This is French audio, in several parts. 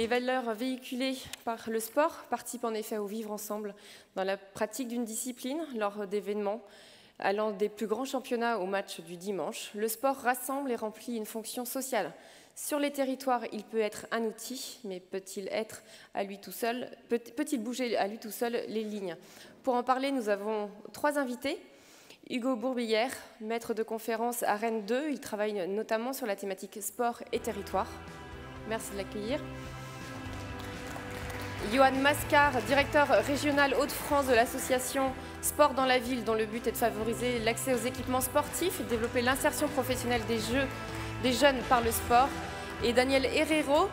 Les valeurs véhiculées par le sport participent en effet au vivre ensemble dans la pratique d'une discipline lors d'événements allant des plus grands championnats au match du dimanche. Le sport rassemble et remplit une fonction sociale. Sur les territoires, il peut être un outil, mais peut-il bouger à lui tout seul les lignes? Pour en parler, nous avons 3 invités. Hugo Bourbillière, maître de conférence à Rennes 2, il travaille notamment sur la thématique sport et territoire. Merci de l'accueillir. Johan Mascar, directeur régional Hauts-de-France de l'association Sport dans la ville, dont le but est de favoriser l'accès aux équipements sportifs et de développer l'insertion professionnelle des jeunes par le sport. Et Daniel Herrero,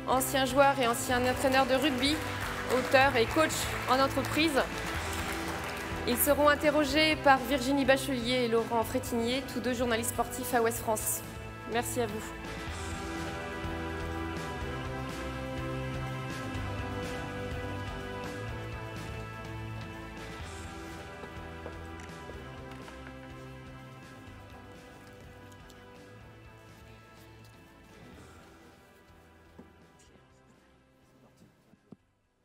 ancien joueur et ancien entraîneur de rugby, auteur et coach en entreprise. Ils seront interrogés par Virginie Bachelier et Laurent Frétinier, tous 2 journalistes sportifs à Ouest France. Merci à vous.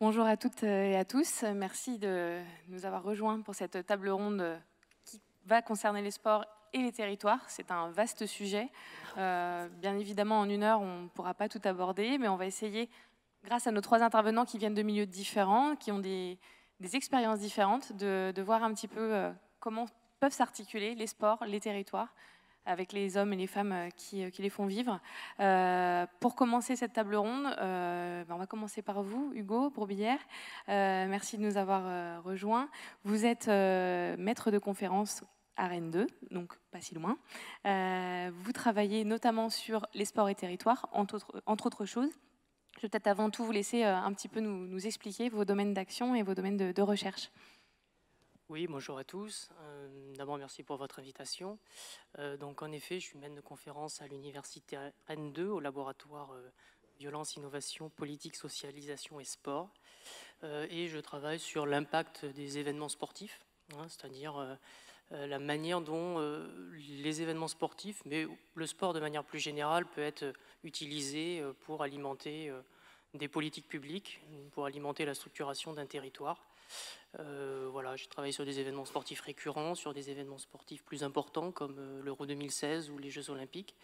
Bonjour à toutes et à tous. Merci de nous avoir rejoints pour cette table ronde qui va concerner les sports et les territoires. C'est un vaste sujet. Bien évidemment, en 1 heure, on ne pourra pas tout aborder, mais on va essayer, grâce à nos 3 intervenants qui viennent de milieux différents, qui ont des expériences différentes, de voir un petit peu comment peuvent s'articuler les sports, les territoires, avec les hommes et les femmes qui les font vivre. Pour commencer cette table ronde, on va commencer par vous, Hugo Bourbillière. Merci de nous avoir rejoints. Vous êtes maître de conférence à Rennes 2, donc pas si loin. Vous travaillez notamment sur les sports et territoires, entre autres choses. Je vais peut-être avant tout vous laisser un petit peu nous expliquer vos domaines d'action et vos domaines de recherche. Oui, bonjour à tous. D'abord, merci pour votre invitation. Donc, en effet, je suis maître de conférence à l'université Rennes 2, au laboratoire Violence, Innovation, Politique, Socialisation et Sport. Et je travaille sur l'impact des événements sportifs, c'est-à-dire la manière dont les événements sportifs, mais le sport de manière plus générale, peut être utilisé pour alimenter des politiques publiques, pour alimenter la structuration d'un territoire. Voilà, j'ai travaillé sur des événements sportifs récurrents, sur des événements sportifs plus importants comme l'Euro 2016 ou les Jeux Olympiques.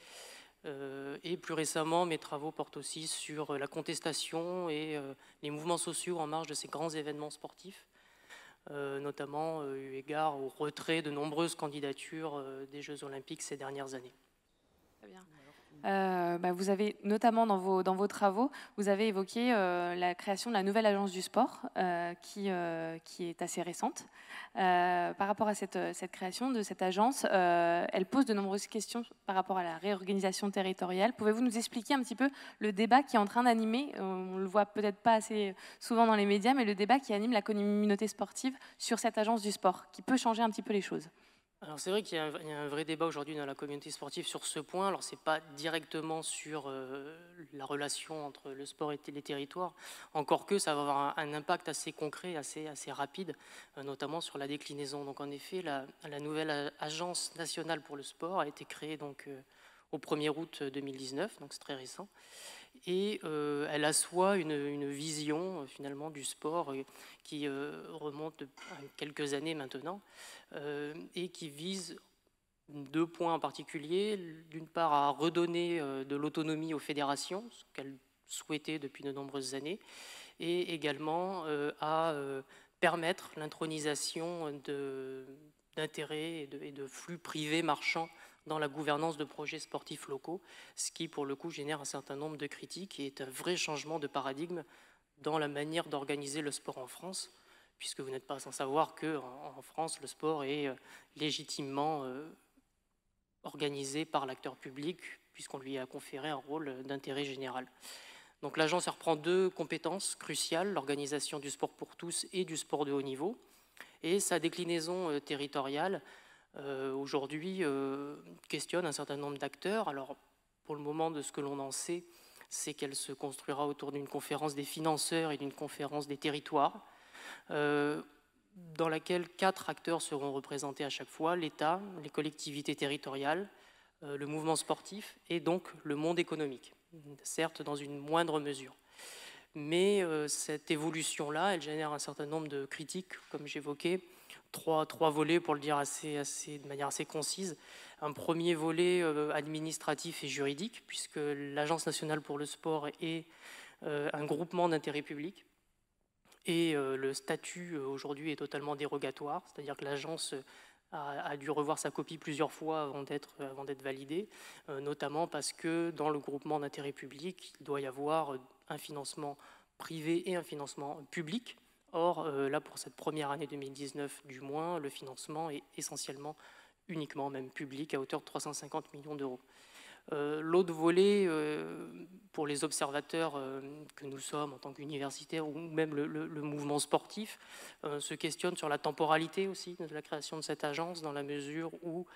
Et plus récemment, mes travaux portent aussi sur la contestation et les mouvements sociaux en marge de ces grands événements sportifs, notamment eu égard au retrait de nombreuses candidatures des Jeux Olympiques ces dernières années. Très bien. Vous avez notamment dans vos travaux, vous avez évoqué la création de la nouvelle agence du sport qui est assez récente. Par rapport à cette création de cette agence, elle pose de nombreuses questions par rapport à la réorganisation territoriale. Pouvez-vous nous expliquer un petit peu le débat qui est en train d'animer, on le voit peut-être pas assez souvent dans les médias, mais le débat qui anime la communauté sportive sur cette agence du sport, qui peut changer un petit peu les choses? Alors c'est vrai qu'il y a un vrai débat aujourd'hui dans la communauté sportive sur ce point. Alors c'est pas directement sur la relation entre le sport et les territoires, encore que ça va avoir un impact assez concret, assez rapide, notamment sur la déclinaison. Donc en effet, la nouvelle agence nationale pour le sport a été créée donc au 1er août 2019, donc c'est très récent. Et elle assoit une vision finalement du sport qui remonte à quelques années maintenant et qui vise 2 points en particulier. D'une part, à redonner de l'autonomie aux fédérations, ce qu'elles souhaitaient depuis de nombreuses années, et également à permettre l'intronisation d'intérêts et de flux privés marchands dans la gouvernance de projets sportifs locaux, ce qui, pour le coup, génère un certain nombre de critiques et est un vrai changement de paradigme dans la manière d'organiser le sport en France, puisque vous n'êtes pas sans savoir qu'en France, le sport est légitimement organisé par l'acteur public, puisqu'on lui a conféré un rôle d'intérêt général. Donc l'agence reprend 2 compétences cruciales, l'organisation du sport pour tous et du sport de haut niveau, et sa déclinaison territoriale aujourd'hui questionne un certain nombre d'acteurs. Alors, pour le moment, de ce que l'on en sait, c'est qu'elle se construira autour d'une conférence des financeurs et d'une conférence des territoires, dans laquelle 4 acteurs seront représentés à chaque fois: l'État, les collectivités territoriales, le mouvement sportif et donc le monde économique, certes dans une moindre mesure. Mais cette évolution-là, elle génère un certain nombre de critiques, comme j'évoquais, trois volets pour le dire de manière assez concise. Un premier volet administratif et juridique, puisque l'Agence nationale pour le sport est un groupement d'intérêt public. Et le statut aujourd'hui est totalement dérogatoire, c'est-à-dire que l'agence a dû revoir sa copie plusieurs fois avant d'être validée, notamment parce que dans le groupement d'intérêt public, il doit y avoir un financement privé et un financement public. Or, là, pour cette première année 2019 du moins, le financement est essentiellement, uniquement même public, à hauteur de 350 millions d'euros. L'autre volet, pour les observateurs que nous sommes en tant qu'universitaires ou même le mouvement sportif, se questionne sur la temporalité aussi de la création de cette agence, dans la mesure où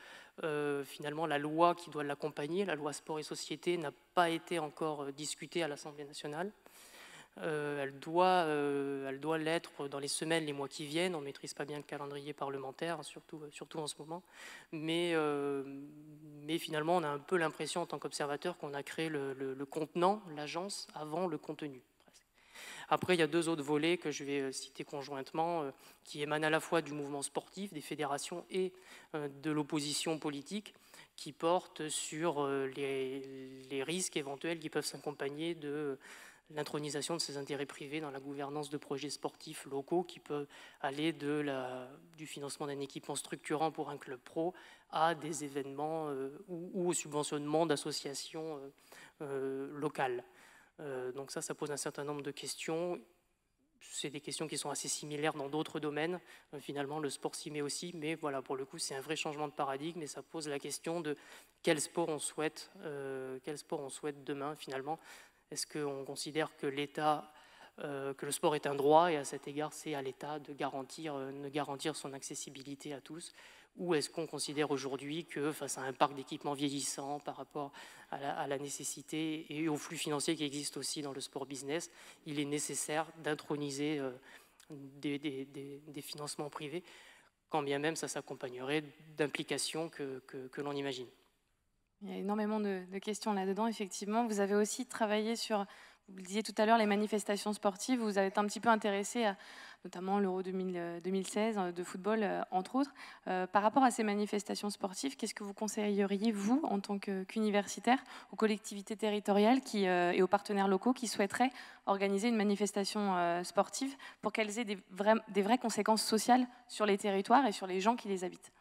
finalement la loi qui doit l'accompagner, la loi sport et société, n'a pas été encore discutée à l'Assemblée nationale. Elle doit l'être dans les semaines, les mois qui viennent. On ne maîtrise pas bien le calendrier parlementaire, surtout en ce moment. Mais finalement, on a un peu l'impression en tant qu'observateur qu'on a créé le contenant, l'agence, avant le contenu. Après, il y a deux autres volets que je vais citer conjointement, qui émanent à la fois du mouvement sportif, des fédérations et de l'opposition politique, qui portent sur les risques éventuels qui peuvent s'accompagner de l'intronisation de ces intérêts privés dans la gouvernance de projets sportifs locaux, qui peut aller du financement d'un équipement structurant pour un club pro à des événements ou au subventionnement d'associations locales. Donc ça pose un certain nombre de questions. C'est des questions qui sont assez similaires dans d'autres domaines. Finalement, le sport s'y met aussi, mais voilà, pour le coup, c'est un vrai changement de paradigme et ça pose la question de quel sport on souhaite demain, finalement. Est-ce qu'on considère que que le sport est un droit et à cet égard, c'est à l'État de garantir son accessibilité à tous? Ou est-ce qu'on considère aujourd'hui que face à un parc d'équipements vieillissant par rapport à la nécessité et au flux financier qui existe aussi dans le sport business, il est nécessaire d'introniser des financements privés, quand bien même ça s'accompagnerait d'implications que l'on imagine? Il y a énormément de questions là-dedans, effectivement. Vous avez aussi travaillé sur, vous le disiez tout à l'heure, les manifestations sportives. Vous avez été un petit peu intéressé à notamment l'Euro 2016 de football, entre autres. Par rapport à ces manifestations sportives, qu'est-ce que vous conseilleriez, vous, en tant qu'universitaire, aux collectivités territoriales et aux partenaires locaux qui souhaiteraient organiser une manifestation sportive pour qu'elles aient des vraies conséquences sociales sur les territoires et sur les gens qui les habitent?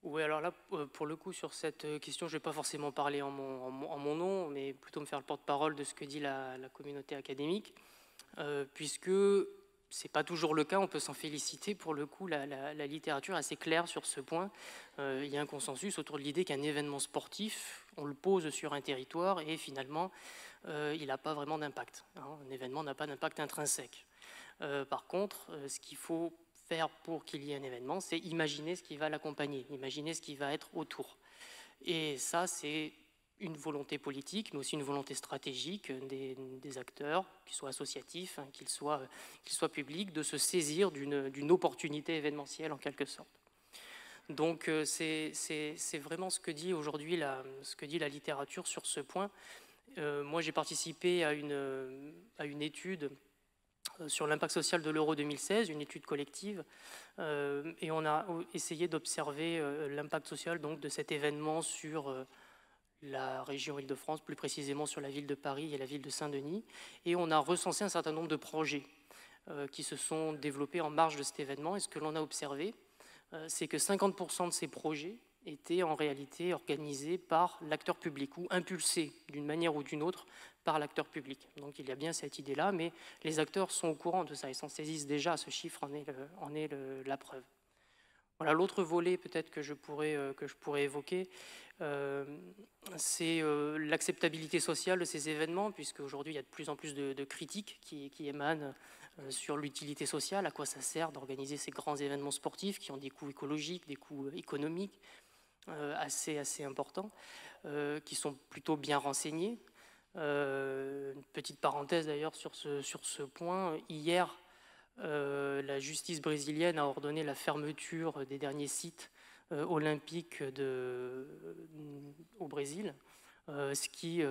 Oui, alors là, pour le coup, sur cette question, je ne vais pas forcément parler en mon nom, mais plutôt me faire le porte-parole de ce que dit la communauté académique, puisque ce n'est pas toujours le cas, on peut s'en féliciter. Pour le coup, la littérature est assez claire sur ce point. Il y a un consensus autour de l'idée qu'un événement sportif, on le pose sur un territoire et finalement, il n'a pas vraiment d'impact. Un événement n'a pas d'impact intrinsèque. Par contre, ce qu'il faut faire pour qu'il y ait un événement, c'est imaginer ce qui va l'accompagner, imaginer ce qui va être autour. Et ça, c'est une volonté politique, mais aussi une volonté stratégique des acteurs, qu'ils soient associatifs, qu'ils soient publics, de se saisir d'une opportunité événementielle en quelque sorte. Donc c'est vraiment ce que dit aujourd'hui la littérature sur ce point. Moi, j'ai participé à une étude sur l'impact social de l'Euro 2016, une étude collective, et on a essayé d'observer l'impact social donc, de cet événement sur la région Île-de-France, plus précisément sur la ville de Paris et la ville de Saint-Denis, et on a recensé un certain nombre de projets qui se sont développés en marge de cet événement, et ce que l'on a observé, c'est que 50% de ces projets étaient en réalité organisés par l'acteur public ou impulsés d'une manière ou d'une autre par l'acteur public. Donc il y a bien cette idée-là, mais les acteurs sont au courant de ça, ils s'en saisissent déjà, ce chiffre en est la preuve. Voilà, l'autre volet peut-être que je pourrais évoquer, c'est l'acceptabilité sociale de ces événements, puisque aujourd'hui il y a de plus en plus de critiques qui émanent sur l'utilité sociale, à quoi ça sert d'organiser ces grands événements sportifs qui ont des coûts écologiques, des coûts économiques assez importants, qui sont plutôt bien renseignés. Une petite parenthèse d'ailleurs sur ce point. Hier, la justice brésilienne a ordonné la fermeture des derniers sites olympiques au Brésil, Ce qui,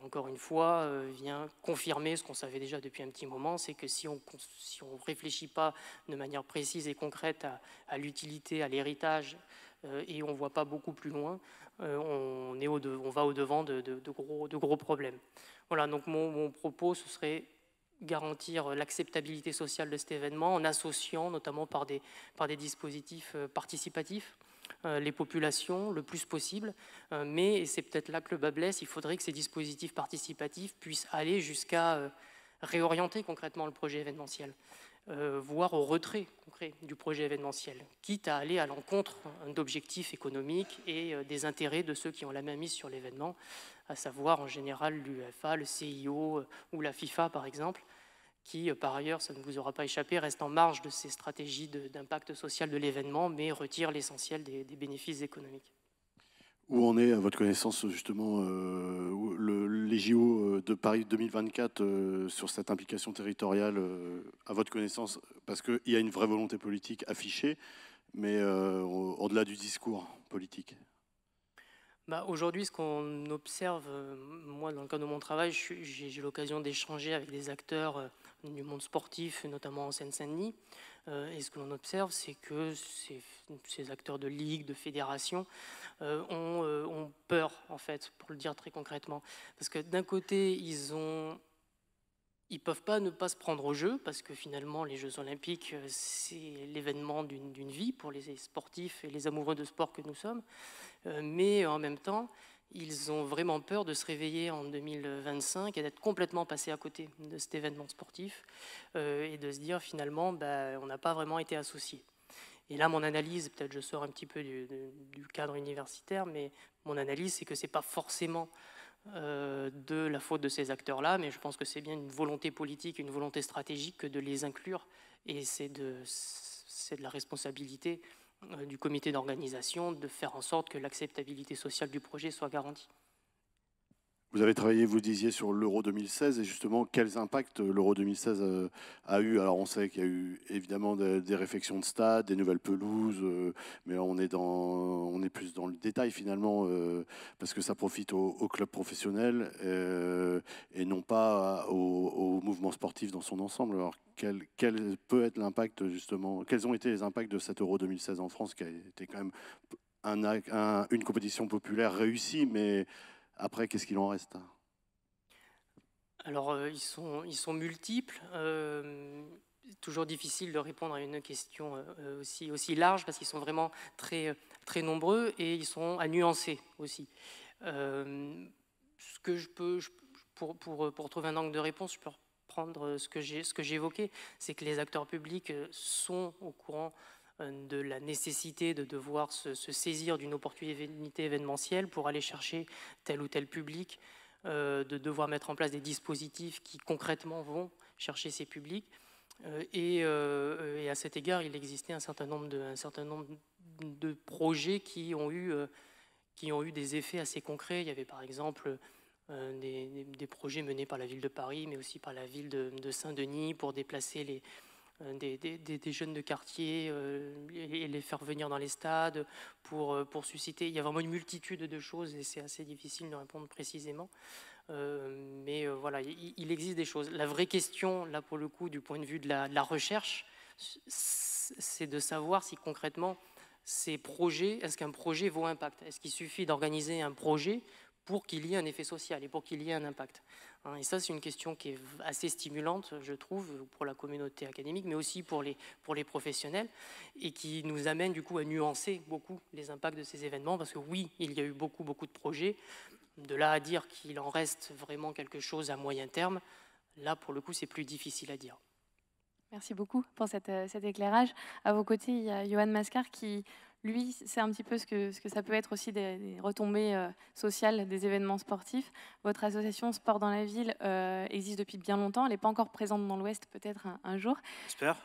encore une fois, vient confirmer ce qu'on savait déjà depuis un petit moment, c'est que si on ne réfléchit pas de manière précise et concrète à l'utilité, à l'héritage, et on ne voit pas beaucoup plus loin, on va au-devant de gros problèmes. Voilà, donc mon propos, ce serait garantir l'acceptabilité sociale de cet événement en associant, notamment par des dispositifs participatifs, les populations le plus possible, mais, et c'est peut-être là que le bas blesse, il faudrait que ces dispositifs participatifs puissent aller jusqu'à réorienter concrètement le projet événementiel, voire au retrait concret du projet événementiel, quitte à aller à l'encontre d'objectifs économiques et des intérêts de ceux qui ont la main mise sur l'événement, à savoir en général l'UEFA, le CIO ou la FIFA par exemple, qui, par ailleurs, ça ne vous aura pas échappé, reste en marge de ces stratégies d'impact social de l'événement, mais retire l'essentiel des bénéfices économiques. Où en est, à votre connaissance, justement, les JO de Paris 2024 sur cette implication territoriale, à votre connaissance, parce qu'il y a une vraie volonté politique affichée, mais au-delà du discours politique? Aujourd'hui, ce qu'on observe, moi, dans le cadre de mon travail, j'ai eu l'occasion d'échanger avec des acteurs du monde sportif, notamment en Seine-Saint-Denis. Et ce que l'on observe, c'est que ces acteurs de ligue, de fédération, ont peur, en fait, pour le dire très concrètement. Parce que d'un côté, ils ne peuvent pas ne pas se prendre au jeu, parce que finalement, les Jeux Olympiques, c'est l'événement d'une vie pour les sportifs et les amoureux de sport que nous sommes. Mais en même temps, ils ont vraiment peur de se réveiller en 2025 et d'être complètement passés à côté de cet événement sportif et de se dire finalement, on n'a pas vraiment été associés. Et là, mon analyse, peut-être je sors un petit peu du cadre universitaire, mais mon analyse, c'est que ce n'est pas forcément de la faute de ces acteurs-là, mais je pense que c'est bien une volonté politique, une volonté stratégique que de les inclure, et c'est de la responsabilité du comité d'organisation de faire en sorte que l'acceptabilité sociale du projet soit garantie. Vous avez travaillé, vous disiez, sur l'Euro 2016, et justement, quels impacts l'Euro 2016 a eu? Alors, on sait qu'il y a eu évidemment des réfections de stade, des nouvelles pelouses, mais là, on est plus dans le détail finalement, parce que ça profite aux clubs professionnels et non pas au mouvement sportif dans son ensemble. Alors, quel peut être l'impact, justement, quels ont été les impacts de cet Euro 2016 en France, qui a été quand même une compétition populaire réussie, mais après, qu'est-ce qu'il en reste? Alors, ils sont multiples. Toujours difficile de répondre à une question aussi large, parce qu'ils sont vraiment très, très nombreux et ils sont à nuancer aussi. Ce que je peux, pour trouver un angle de réponse, je peux reprendre ce que j'ai évoqué, c'est que les acteurs publics sont au courant de la nécessité de devoir se saisir d'une opportunité événementielle pour aller chercher tel ou tel public, de devoir mettre en place des dispositifs qui concrètement vont chercher ces publics. Et à cet égard, il existait un certain nombre de projets qui ont eu des effets assez concrets. Il y avait par exemple des projets menés par la ville de Paris, mais aussi par la ville de Saint-Denis pour déplacer des jeunes de quartier et les faire venir dans les stades pour susciter. Il y a vraiment une multitude de choses et c'est assez difficile de répondre précisément. Mais voilà, il existe des choses. La vraie question, là pour le coup, du point de vue de la recherche, c'est de savoir si concrètement ces projets, est-ce qu'un projet vaut impact? Est-ce qu'il suffit d'organiser un projet pour qu'il y ait un effet social et pour qu'il y ait un impact? Et ça, c'est une question qui est assez stimulante, je trouve, pour la communauté académique, mais aussi pour les professionnels, et qui nous amène du coup à nuancer beaucoup les impacts de ces événements, parce que oui, il y a eu beaucoup de projets. De là à dire qu'il en reste vraiment quelque chose à moyen terme, là, pour le coup, c'est plus difficile à dire. Merci beaucoup pour cet éclairage. À vos côtés, il y a Johan Mascar qui, lui, c'est un petit peu ce que ça peut être aussi des retombées sociales des événements sportifs. Votre association Sport dans la ville existe depuis bien longtemps. Elle n'est pas encore présente dans l'Ouest, peut-être un jour. J'espère.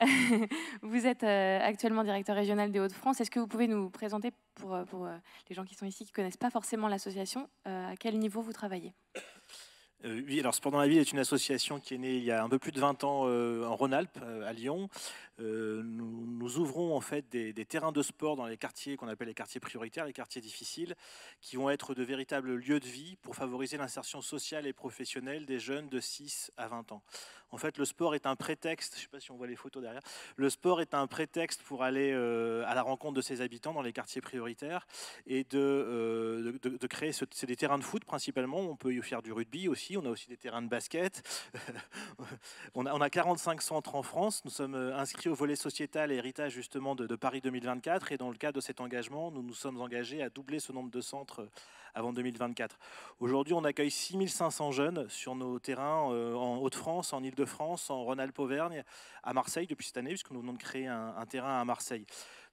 Vous êtes actuellement directeur régional des Hauts-de-France. Est-ce que vous pouvez nous présenter, pour les gens qui sont ici, qui ne connaissent pas forcément l'association, à quel niveau vous travaillez? Oui, alors Sport dans la ville est une association qui est née il y a un peu plus de 20 ans en Rhône-Alpes, à Lyon. Nous ouvrons en fait des terrains de sport dans les quartiers qu'on appelle les quartiers prioritaires, les quartiers difficiles, qui vont être de véritables lieux de vie pour favoriser l'insertion sociale et professionnelle des jeunes de 6 à 20 ans. En fait, le sport est un prétexte, je ne sais pas si on voit les photos derrière, le sport est un prétexte pour aller à la rencontre de ses habitants dans les quartiers prioritaires et de créer, c'est des terrains de foot principalement, on peut y faire du rugby aussi, on a aussi des terrains de basket, on a 45 centres en France, nous sommes inscrits au volet sociétal et héritage justement de Paris 2024 et dans le cadre de cet engagement, nous nous sommes engagés à doubler ce nombre de centres avant 2024. Aujourd'hui, on accueille 6500 jeunes sur nos terrains en Hauts-de-France, en Île-de-France, en Rhône-Alpes-Auvergne, à Marseille depuis cette année, puisque nous venons de créer un terrain à Marseille.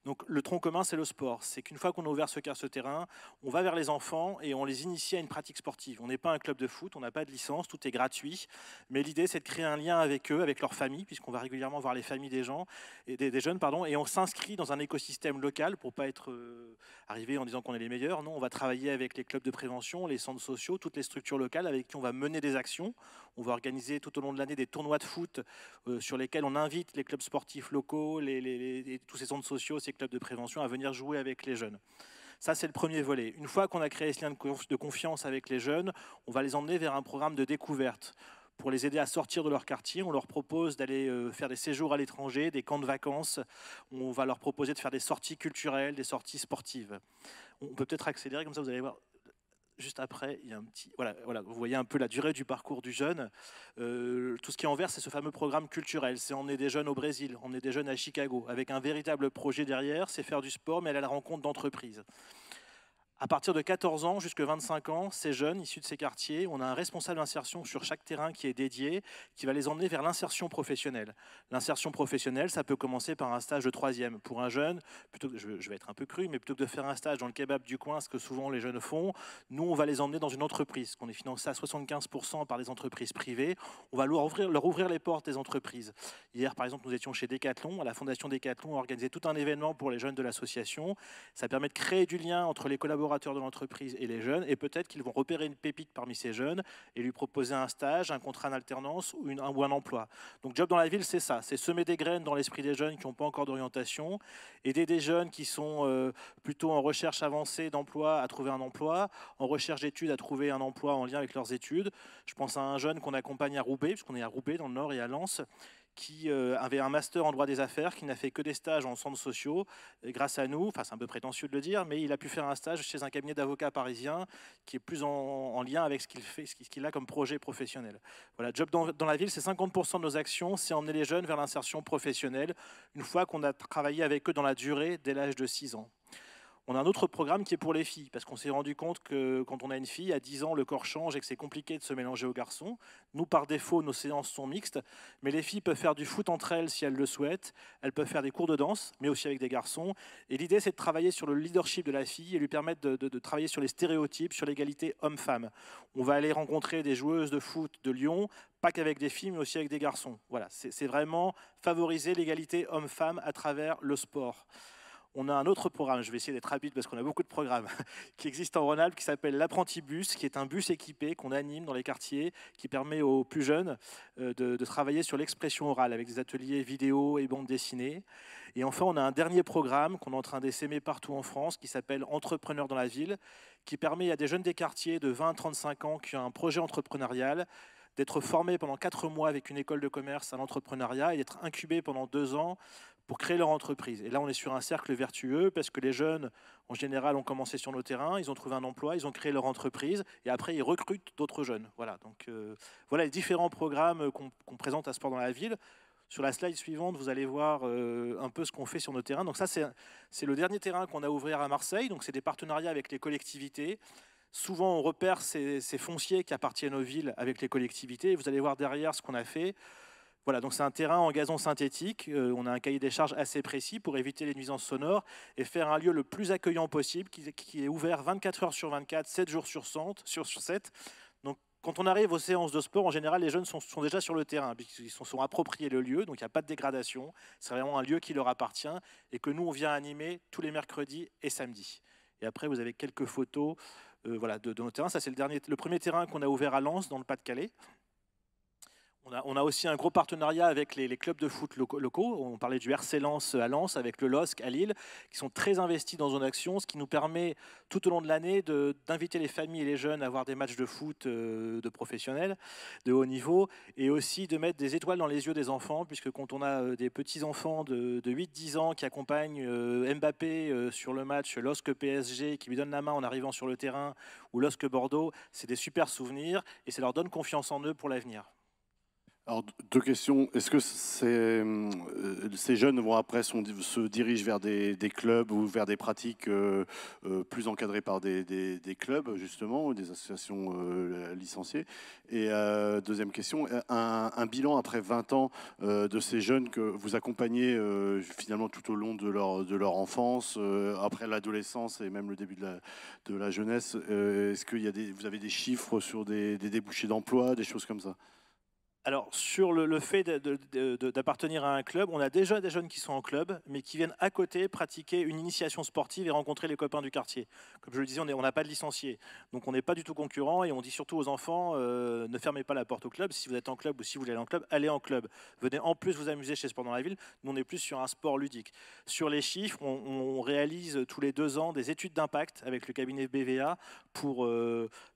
Donc le tronc commun, c'est le sport. C'est qu'une fois qu'on a ouvert ce terrain, on va vers les enfants et on les initie à une pratique sportive. On n'est pas un club de foot, on n'a pas de licence, tout est gratuit. Mais l'idée, c'est de créer un lien avec eux, avec leur famille, puisqu'on va régulièrement voir les familles des gens, et des jeunes, pardon, et on s'inscrit dans un écosystème local pour pas être arrivé en disant qu'on est les meilleurs. Non, on va travailler avec les clubs de prévention, les centres sociaux, toutes les structures locales avec qui on va mener des actions. On va organiser tout au long de l'année des tournois de foot sur lesquels on invite les clubs sportifs locaux, tous ces centres sociaux, ces clubs de prévention à venir jouer avec les jeunes. Ça, c'est le premier volet. Une fois qu'on a créé ce lien de confiance avec les jeunes, on va les emmener vers un programme de découverte. Pour les aider à sortir de leur quartier, on leur propose d'aller faire des séjours à l'étranger, des camps de vacances. On va leur proposer de faire des sorties culturelles, des sorties sportives. On peut peut-être accélérer, comme ça vous allez voir. Juste après, il y a un petit... Voilà, vous voyez un peu la durée du parcours du jeune. Tout ce qui est en vert, c'est ce fameux programme culturel. C'est emmener des jeunes au Brésil, emmener des jeunes à Chicago, avec un véritable projet derrière. C'est faire du sport, mais aller à la rencontre d'entreprises. À partir de 14 ans jusqu'à 25 ans, ces jeunes issus de ces quartiers, on a un responsable d'insertion sur chaque terrain qui est dédié, qui va les emmener vers l'insertion professionnelle. L'insertion professionnelle, ça peut commencer par un stage de 3e. Pour un jeune, plutôt que, je vais être un peu cru, mais plutôt que de faire un stage dans le kebab du coin, ce que souvent les jeunes font, nous, on va les emmener dans une entreprise, qu'on est financé à 75% par des entreprises privées. On va leur ouvrir les portes des entreprises. Hier, par exemple, nous étions chez Decathlon, à la Fondation Decathlon, on a organisé tout un événement pour les jeunes de l'association. Ça permet de créer du lien entre les collaborateurs de l'entreprise et les jeunes, et peut-être qu'ils vont repérer une pépite parmi ces jeunes et lui proposer un stage, un contrat d'alternance ou un emploi. Donc Job dans la ville, c'est ça, c'est semer des graines dans l'esprit des jeunes qui n'ont pas encore d'orientation, aider des jeunes qui sont plutôt en recherche avancée d'emploi à trouver un emploi, en recherche d'études à trouver un emploi en lien avec leurs études. Je pense à un jeune qu'on accompagne à Roubaix, puisqu'on est à Roubaix dans le Nord et à Lens, qui avait un master en droit des affaires, qui n'a fait que des stages en centres sociaux, et grâce à nous, enfin c'est un peu prétentieux de le dire, mais il a pu faire un stage chez un cabinet d'avocats parisien qui est plus en lien avec ce qu'il fait, ce qu'il a comme projet professionnel. Voilà, Job dans la ville, c'est 50% de nos actions, c'est emmener les jeunes vers l'insertion professionnelle, une fois qu'on a travaillé avec eux dans la durée, dès l'âge de 6 ans. On a un autre programme qui est pour les filles, parce qu'on s'est rendu compte que quand on a une fille, à 10 ans, le corps change et que c'est compliqué de se mélanger aux garçons. Nous, par défaut, nos séances sont mixtes, mais les filles peuvent faire du foot entre elles si elles le souhaitent. Elles peuvent faire des cours de danse, mais aussi avec des garçons. Et l'idée, c'est de travailler sur le leadership de la fille et lui permettre de travailler sur les stéréotypes, sur l'égalité homme-femme. On va aller rencontrer des joueuses de foot de Lyon, pas qu'avec des filles, mais aussi avec des garçons. Voilà, c'est vraiment favoriser l'égalité homme-femme à travers le sport. On a un autre programme, je vais essayer d'être rapide parce qu'on a beaucoup de programmes, qui existe en Rhône-Alpes, qui s'appelle l'Apprenti-Bus, qui est un bus équipé qu'on anime dans les quartiers, qui permet aux plus jeunes de travailler sur l'expression orale avec des ateliers vidéo et bande dessinée. Et enfin, on a un dernier programme qu'on est en train d'essaimer partout en France, qui s'appelle Entrepreneurs dans la ville, qui permet à des jeunes des quartiers de 20 à 35 ans qui ont un projet entrepreneurial d'être formés pendant 4 mois avec une école de commerce à l'entrepreneuriat et d'être incubés pendant 2 ans pour créer leur entreprise. Et là, on est sur un cercle vertueux parce que les jeunes, en général, ont commencé sur nos terrains, ils ont trouvé un emploi, ils ont créé leur entreprise et après, ils recrutent d'autres jeunes. Voilà, donc voilà les différents programmes qu'on présente à Sport dans la ville. Sur la slide suivante, vous allez voir un peu ce qu'on fait sur nos terrains. Donc ça, c'est le dernier terrain qu'on a ouvert à Marseille. Donc c'est des partenariats avec les collectivités. Souvent, on repère ces fonciers qui appartiennent aux villes avec les collectivités. Et vous allez voir derrière ce qu'on a fait. Voilà, donc c'est un terrain en gazon synthétique. On a un cahier des charges assez précis pour éviter les nuisances sonores et faire un lieu le plus accueillant possible, qui est ouvert 24 heures sur 24, 7 jours sur 7. Donc, quand on arrive aux séances de sport, en général, les jeunes sont déjà sur le terrain, puisqu'ils se sont appropriés le lieu, donc il n'y a pas de dégradation. C'est vraiment un lieu qui leur appartient et que nous, on vient animer tous les mercredis et samedis. Et après, vous avez quelques photos voilà, de nos terrains. Ça, c'est le premier terrain qu'on a ouvert à Lens, dans le Pas-de-Calais. On a aussi un gros partenariat avec les clubs de foot locaux. On parlait du RC Lens à Lens, avec le LOSC à Lille, qui sont très investis dans Zone Action, ce qui nous permet tout au long de l'année d'inviter les familles et les jeunes à voir des matchs de foot de professionnels de haut niveau, et aussi de mettre des étoiles dans les yeux des enfants, puisque quand on a des petits-enfants de 8-10 ans qui accompagnent Mbappé sur le match LOSC-PSG, qui lui donnent la main en arrivant sur le terrain, ou LOSC-Bordeaux, c'est des super souvenirs, et ça leur donne confiance en eux pour l'avenir. Alors, deux questions. Est-ce que ces jeunes vont après se dirigent vers des clubs ou vers des pratiques plus encadrées par des clubs, justement, ou des associations licenciées? Et deuxième question, un bilan après 20 ans de ces jeunes que vous accompagnez finalement tout au long de leur enfance, après l'adolescence et même le début de la jeunesse. Est-ce que vous avez des chiffres sur des débouchés d'emploi, des choses comme ça? Alors, sur le fait d'appartenir à un club, on a déjà des jeunes qui sont en club, mais qui viennent à côté pratiquer une initiation sportive et rencontrer les copains du quartier. Comme je le disais, on n'a pas de licenciés, donc on n'est pas du tout concurrents, et on dit surtout aux enfants, ne fermez pas la porte au club. Si vous êtes en club ou si vous voulez aller en club, allez en club. Venez en plus vous amuser chez Sport dans la ville. Nous, on est plus sur un sport ludique. Sur les chiffres, on réalise tous les 2 ans des études d'impact avec le cabinet BVA pour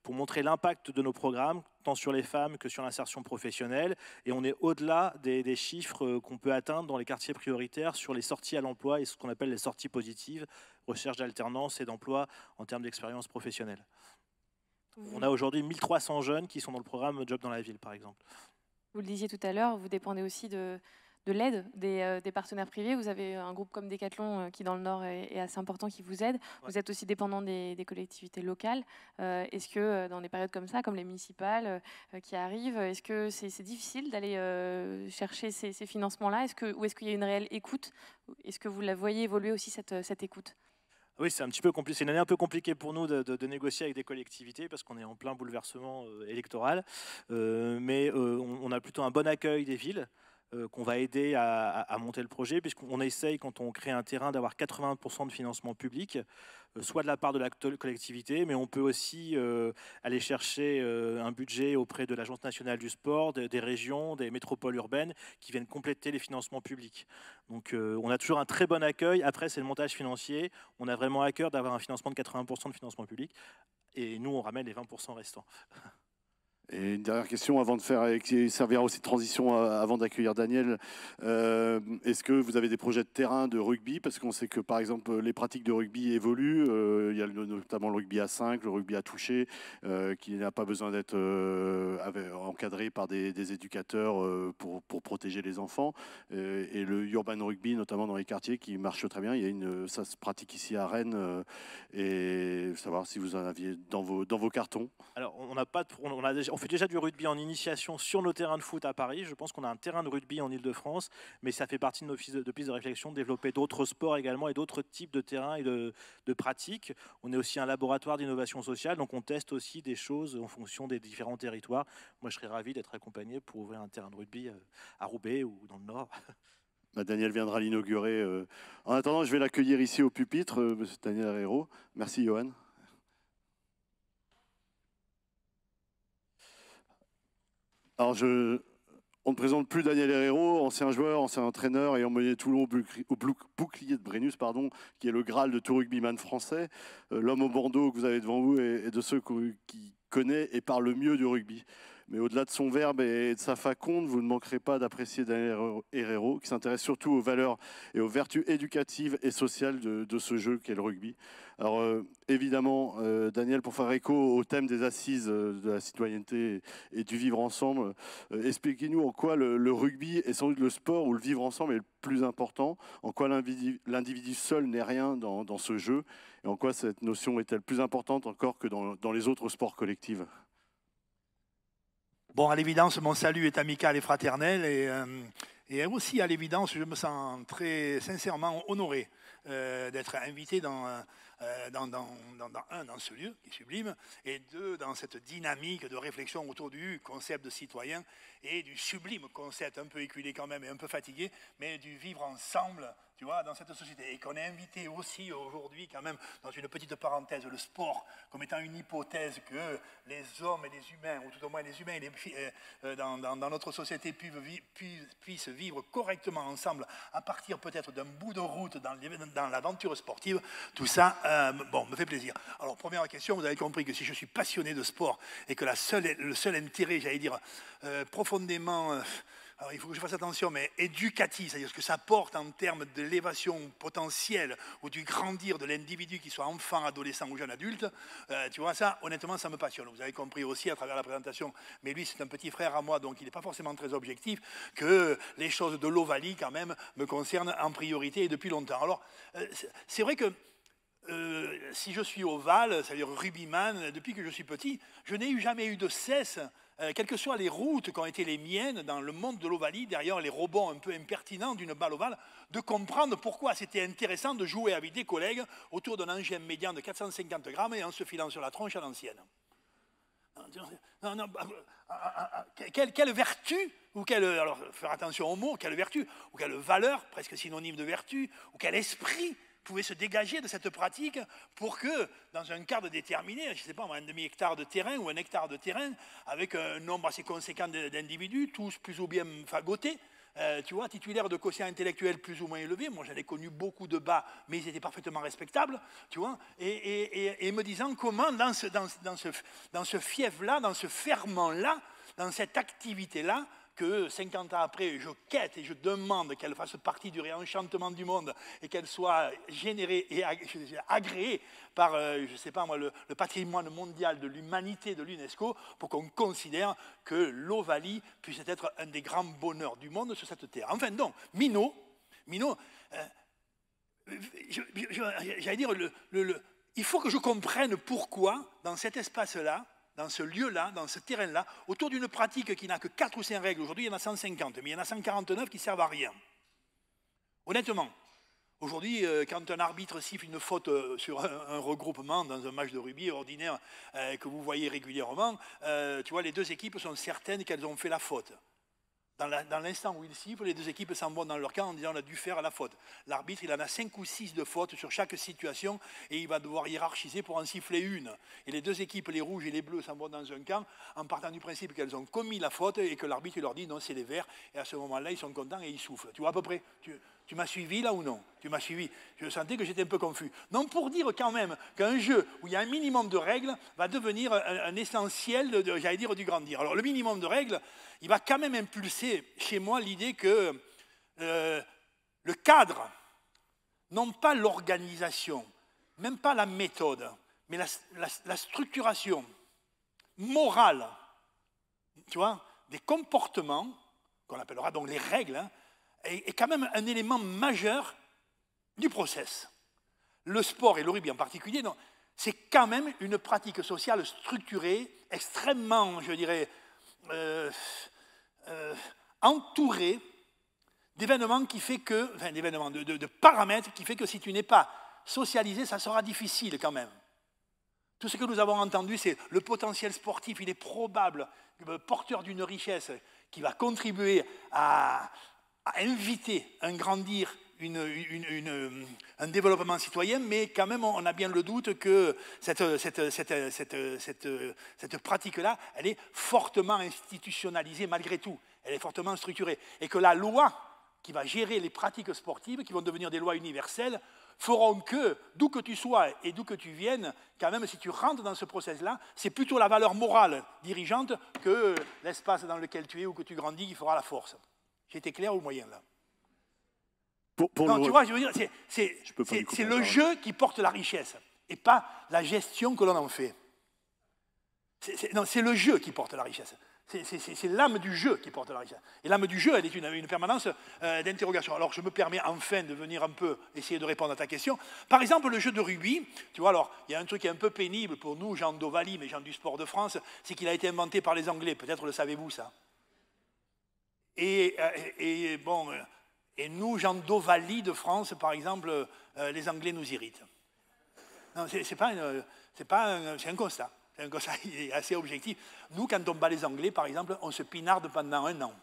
montrer l'impact de nos programmes, tant sur les femmes que sur l'insertion professionnelle. Et on est au-delà des chiffres qu'on peut atteindre dans les quartiers prioritaires sur les sorties à l'emploi et ce qu'on appelle les sorties positives, recherche d'alternance et d'emploi en termes d'expérience professionnelle. On a aujourd'hui 1300 jeunes qui sont dans le programme Job dans la ville, par exemple. Vous le disiez tout à l'heure, vous dépendez aussi de l'aide des partenaires privés. Vous avez un groupe comme Decathlon qui, dans le Nord, est assez important, qui vous aide. Ouais. Vous êtes aussi dépendant des collectivités locales. Est-ce que dans des périodes comme ça, comme les municipales qui arrivent, est-ce que c'est difficile d'aller chercher ces financements-là? Ou est-ce qu'il y a une réelle écoute? Est-ce que vous la voyez évoluer aussi, cette écoute? Oui, c'est un petit peu compliqué. C'est une année un peu compliquée pour nous de négocier avec des collectivités parce qu'on est en plein bouleversement électoral. Mais on a plutôt un bon accueil des villes qu'on va aider à monter le projet, puisqu'on essaye, quand on crée un terrain, d'avoir 80% de financement public, soit de la part de la collectivité, mais on peut aussi aller chercher un budget auprès de l'Agence nationale du sport, des régions, des métropoles urbaines, qui viennent compléter les financements publics. Donc on a toujours un très bon accueil. Après, c'est le montage financier. On a vraiment à cœur d'avoir un financement de 80% de financement public, et nous, on ramène les 20% restants. Et une dernière question avant de faire, qui servira aussi de transition avant d'accueillir Daniel. Est-ce que vous avez des projets de terrain de rugby? Parce qu'on sait que, par exemple, les pratiques de rugby évoluent. Il y a notamment le rugby à 5, le rugby à toucher, qui n'a pas besoin d'être encadré par des éducateurs pour protéger les enfants. Et le urban rugby, notamment dans les quartiers, qui marche très bien. Ça se pratique ici à Rennes. Et savoir si vous en aviez dans vos cartons. Alors, on fait déjà du rugby en initiation sur nos terrains de foot à Paris. Je pense qu'on a un terrain de rugby en Ile-de-France, mais ça fait partie de nos pistes de réflexion, de développer d'autres sports également et d'autres types de terrains et de pratiques. On est aussi un laboratoire d'innovation sociale, donc on teste aussi des choses en fonction des différents territoires. Moi, je serais ravi d'être accompagné pour ouvrir un terrain de rugby à Roubaix ou dans le Nord. Daniel viendra l'inaugurer. En attendant, je vais l'accueillir ici au pupitre, monsieur Daniel Herrero. Merci, Johan. Alors, on ne présente plus Daniel Herrero, ancien joueur, ancien entraîneur et emmené Toulon au bouclier de Brennus, qui est le Graal de tout rugbyman français. L'homme au bandeau que vous avez devant vous est de ceux qui connaît et parle le mieux du rugby. Mais au-delà de son verbe et de sa faconde, vous ne manquerez pas d'apprécier Daniel Herrero, qui s'intéresse surtout aux valeurs et aux vertus éducatives et sociales de ce jeu qu'est le rugby. Alors évidemment, Daniel, pour faire écho au thème des assises de la citoyenneté et du vivre ensemble, expliquez-nous en quoi le rugby est sans doute le sport où le vivre ensemble est le plus important, en quoi l'individu seul n'est rien dans ce jeu, et en quoi cette notion est-elle plus importante encore que dans les autres sports collectifs. Bon, à l'évidence, mon salut est amical et fraternel, et aussi à l'évidence, je me sens très sincèrement honoré d'être invité dans ce lieu qui est sublime, et dans cette dynamique de réflexion autour du concept de citoyen et du sublime concept, un peu éculé quand même et un peu fatigué, mais du vivre ensemble tu vois, dans cette société, et qu'on est invité aussi aujourd'hui, quand même, dans une petite parenthèse, le sport, comme étant une hypothèse que les hommes et les humains, ou tout au moins les humains et les, dans notre société puissent vivre correctement ensemble, à partir peut-être d'un bout de route dans l'aventure sportive, tout ça, bon, me fait plaisir. Alors, première question, vous avez compris que si je suis passionné de sport, et que le seul intérêt, j'allais dire, profondément... alors, il faut que je fasse attention, mais éducatif, c'est-à-dire ce que ça porte en termes de l'élévation potentielle ou du grandir de l'individu, qu'il soit enfant, adolescent ou jeune adulte, tu vois, ça, honnêtement, ça me passionne. Vous avez compris aussi à travers la présentation, mais lui, c'est un petit frère à moi, donc il n'est pas forcément très objectif, que les choses de l'Ovalie, quand même, me concernent en priorité et depuis longtemps. Alors, c'est vrai que si je suis ovale, c'est-à-dire rugbyman, depuis que je suis petit, je n'ai jamais eu de cesse, quelles que soient les routes qui ont été les miennes dans le monde de l'ovalie, derrière les robots un peu impertinents d'une balle ovale, de comprendre pourquoi c'était intéressant de jouer avec des collègues autour d'un engin médian de 450 grammes et en se filant sur la tronche à l'ancienne. Quelle vertu, ou quelle, alors faire attention aux mots, quelle vertu, ou quelle valeur, presque synonyme de vertu, ou quel esprit pouvait se dégager de cette pratique pour que, dans un cadre déterminé, je ne sais pas, un demi-hectare de terrain ou un hectare de terrain, avec un nombre assez conséquent d'individus, tous plus ou bien fagotés, tu vois, titulaires de quotient intellectuel plus ou moins élevé. Moi, j'en ai connu beaucoup de bas, mais ils étaient parfaitement respectables, tu vois, et me disant comment, dans ce fief-là, dans ce ferment-là, dans cette activité-là, que 50 ans après, je quête et je demande qu'elle fasse partie du réenchantement du monde et qu'elle soit générée et agréée par, je ne sais pas moi, le patrimoine mondial de l'humanité de l'UNESCO, pour qu'on considère que l'Ovalie puisse être un des grands bonheurs du monde sur cette terre. Enfin, donc, Minot, j'allais dire, il faut que je comprenne pourquoi, dans cet espace-là, dans ce lieu-là, dans ce terrain-là, autour d'une pratique qui n'a que 4 ou 5 règles. Aujourd'hui, il y en a 150, mais il y en a 149 qui ne servent à rien. Honnêtement, aujourd'hui, quand un arbitre siffle une faute sur un regroupement dans un match de rugby ordinaire que vous voyez régulièrement, tu vois, les deux équipes sont certaines qu'elles ont fait la faute. Dans l'instant où il siffle, les deux équipes s'en vont dans leur camp en disant on a dû faire la faute. L'arbitre, il en a 5 ou 6 de fautes sur chaque situation et il va devoir hiérarchiser pour en siffler une. Et les deux équipes, les rouges et les bleus, s'en vont dans un camp en partant du principe qu'elles ont commis la faute et que l'arbitre leur dit non, c'est les verts. Et à ce moment-là, ils sont contents et ils soufflent. Tu vois à peu près tu m'as suivi là ou non? Tu m'as suivi. Je sentais que j'étais un peu confus. Non, pour dire quand même qu'un jeu où il y a un minimum de règles va devenir un essentiel, j'allais dire, du grandir. Alors le minimum de règles, il va quand même impulser chez moi l'idée que le cadre, non pas l'organisation, même pas la méthode, mais la structuration morale, tu vois, des comportements, qu'on appellera donc les règles, hein, est quand même un élément majeur du process. Le sport et le rugby en particulier, c'est quand même une pratique sociale structurée, extrêmement, je dirais, entourée d'événements qui fait que, enfin d'événements, de paramètres qui fait que si tu n'es pas socialisé, ça sera difficile quand même. Tout ce que nous avons entendu, c'est le potentiel sportif, il est probable, porteur d'une richesse qui va contribuer à inviter un grandir, un développement citoyen, mais quand même on a bien le doute que cette pratique-là, elle est fortement institutionnalisée malgré tout, elle est fortement structurée, et que la loi qui va gérer les pratiques sportives, qui vont devenir des lois universelles, feront que, d'où que tu sois et d'où que tu viennes, quand même si tu rentres dans ce process-là, c'est plutôt la valeur morale dirigeante que l'espace dans lequel tu es ou que tu grandis qui fera la force. J'ai été clair ou moyen là? Non, tu vois, je veux dire, c'est le jeu qui porte la richesse et pas la gestion que l'on en fait. Non, c'est le jeu qui porte la richesse. C'est l'âme du jeu qui porte la richesse. Et l'âme du jeu, elle est une permanence d'interrogation. Alors, je me permets enfin de venir un peu essayer de répondre à ta question. Par exemple, le jeu de rugby, tu vois, alors, il y a un truc qui est un peu pénible pour nous, gens d'Ovalie, mais gens du sport de France, c'est qu'il a été inventé par les Anglais. Peut-être le savez-vous, ça. Et nous, gens d'Ovalie de France, par exemple, les Anglais nous irritent. Non, c'est un constat. C'est un constat assez objectif. Nous, quand on bat les Anglais, par exemple, on se pinarde pendant 1 an.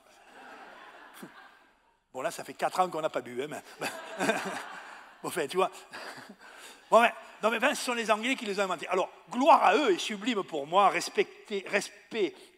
Bon, là, ça fait 4 ans qu'on n'a pas bu, hein, mais... Bon, enfin, tu vois... Bon, ouais. Non, mais ben, ce sont les Anglais qui les ont inventés. Alors, gloire à eux et sublime pour moi, respect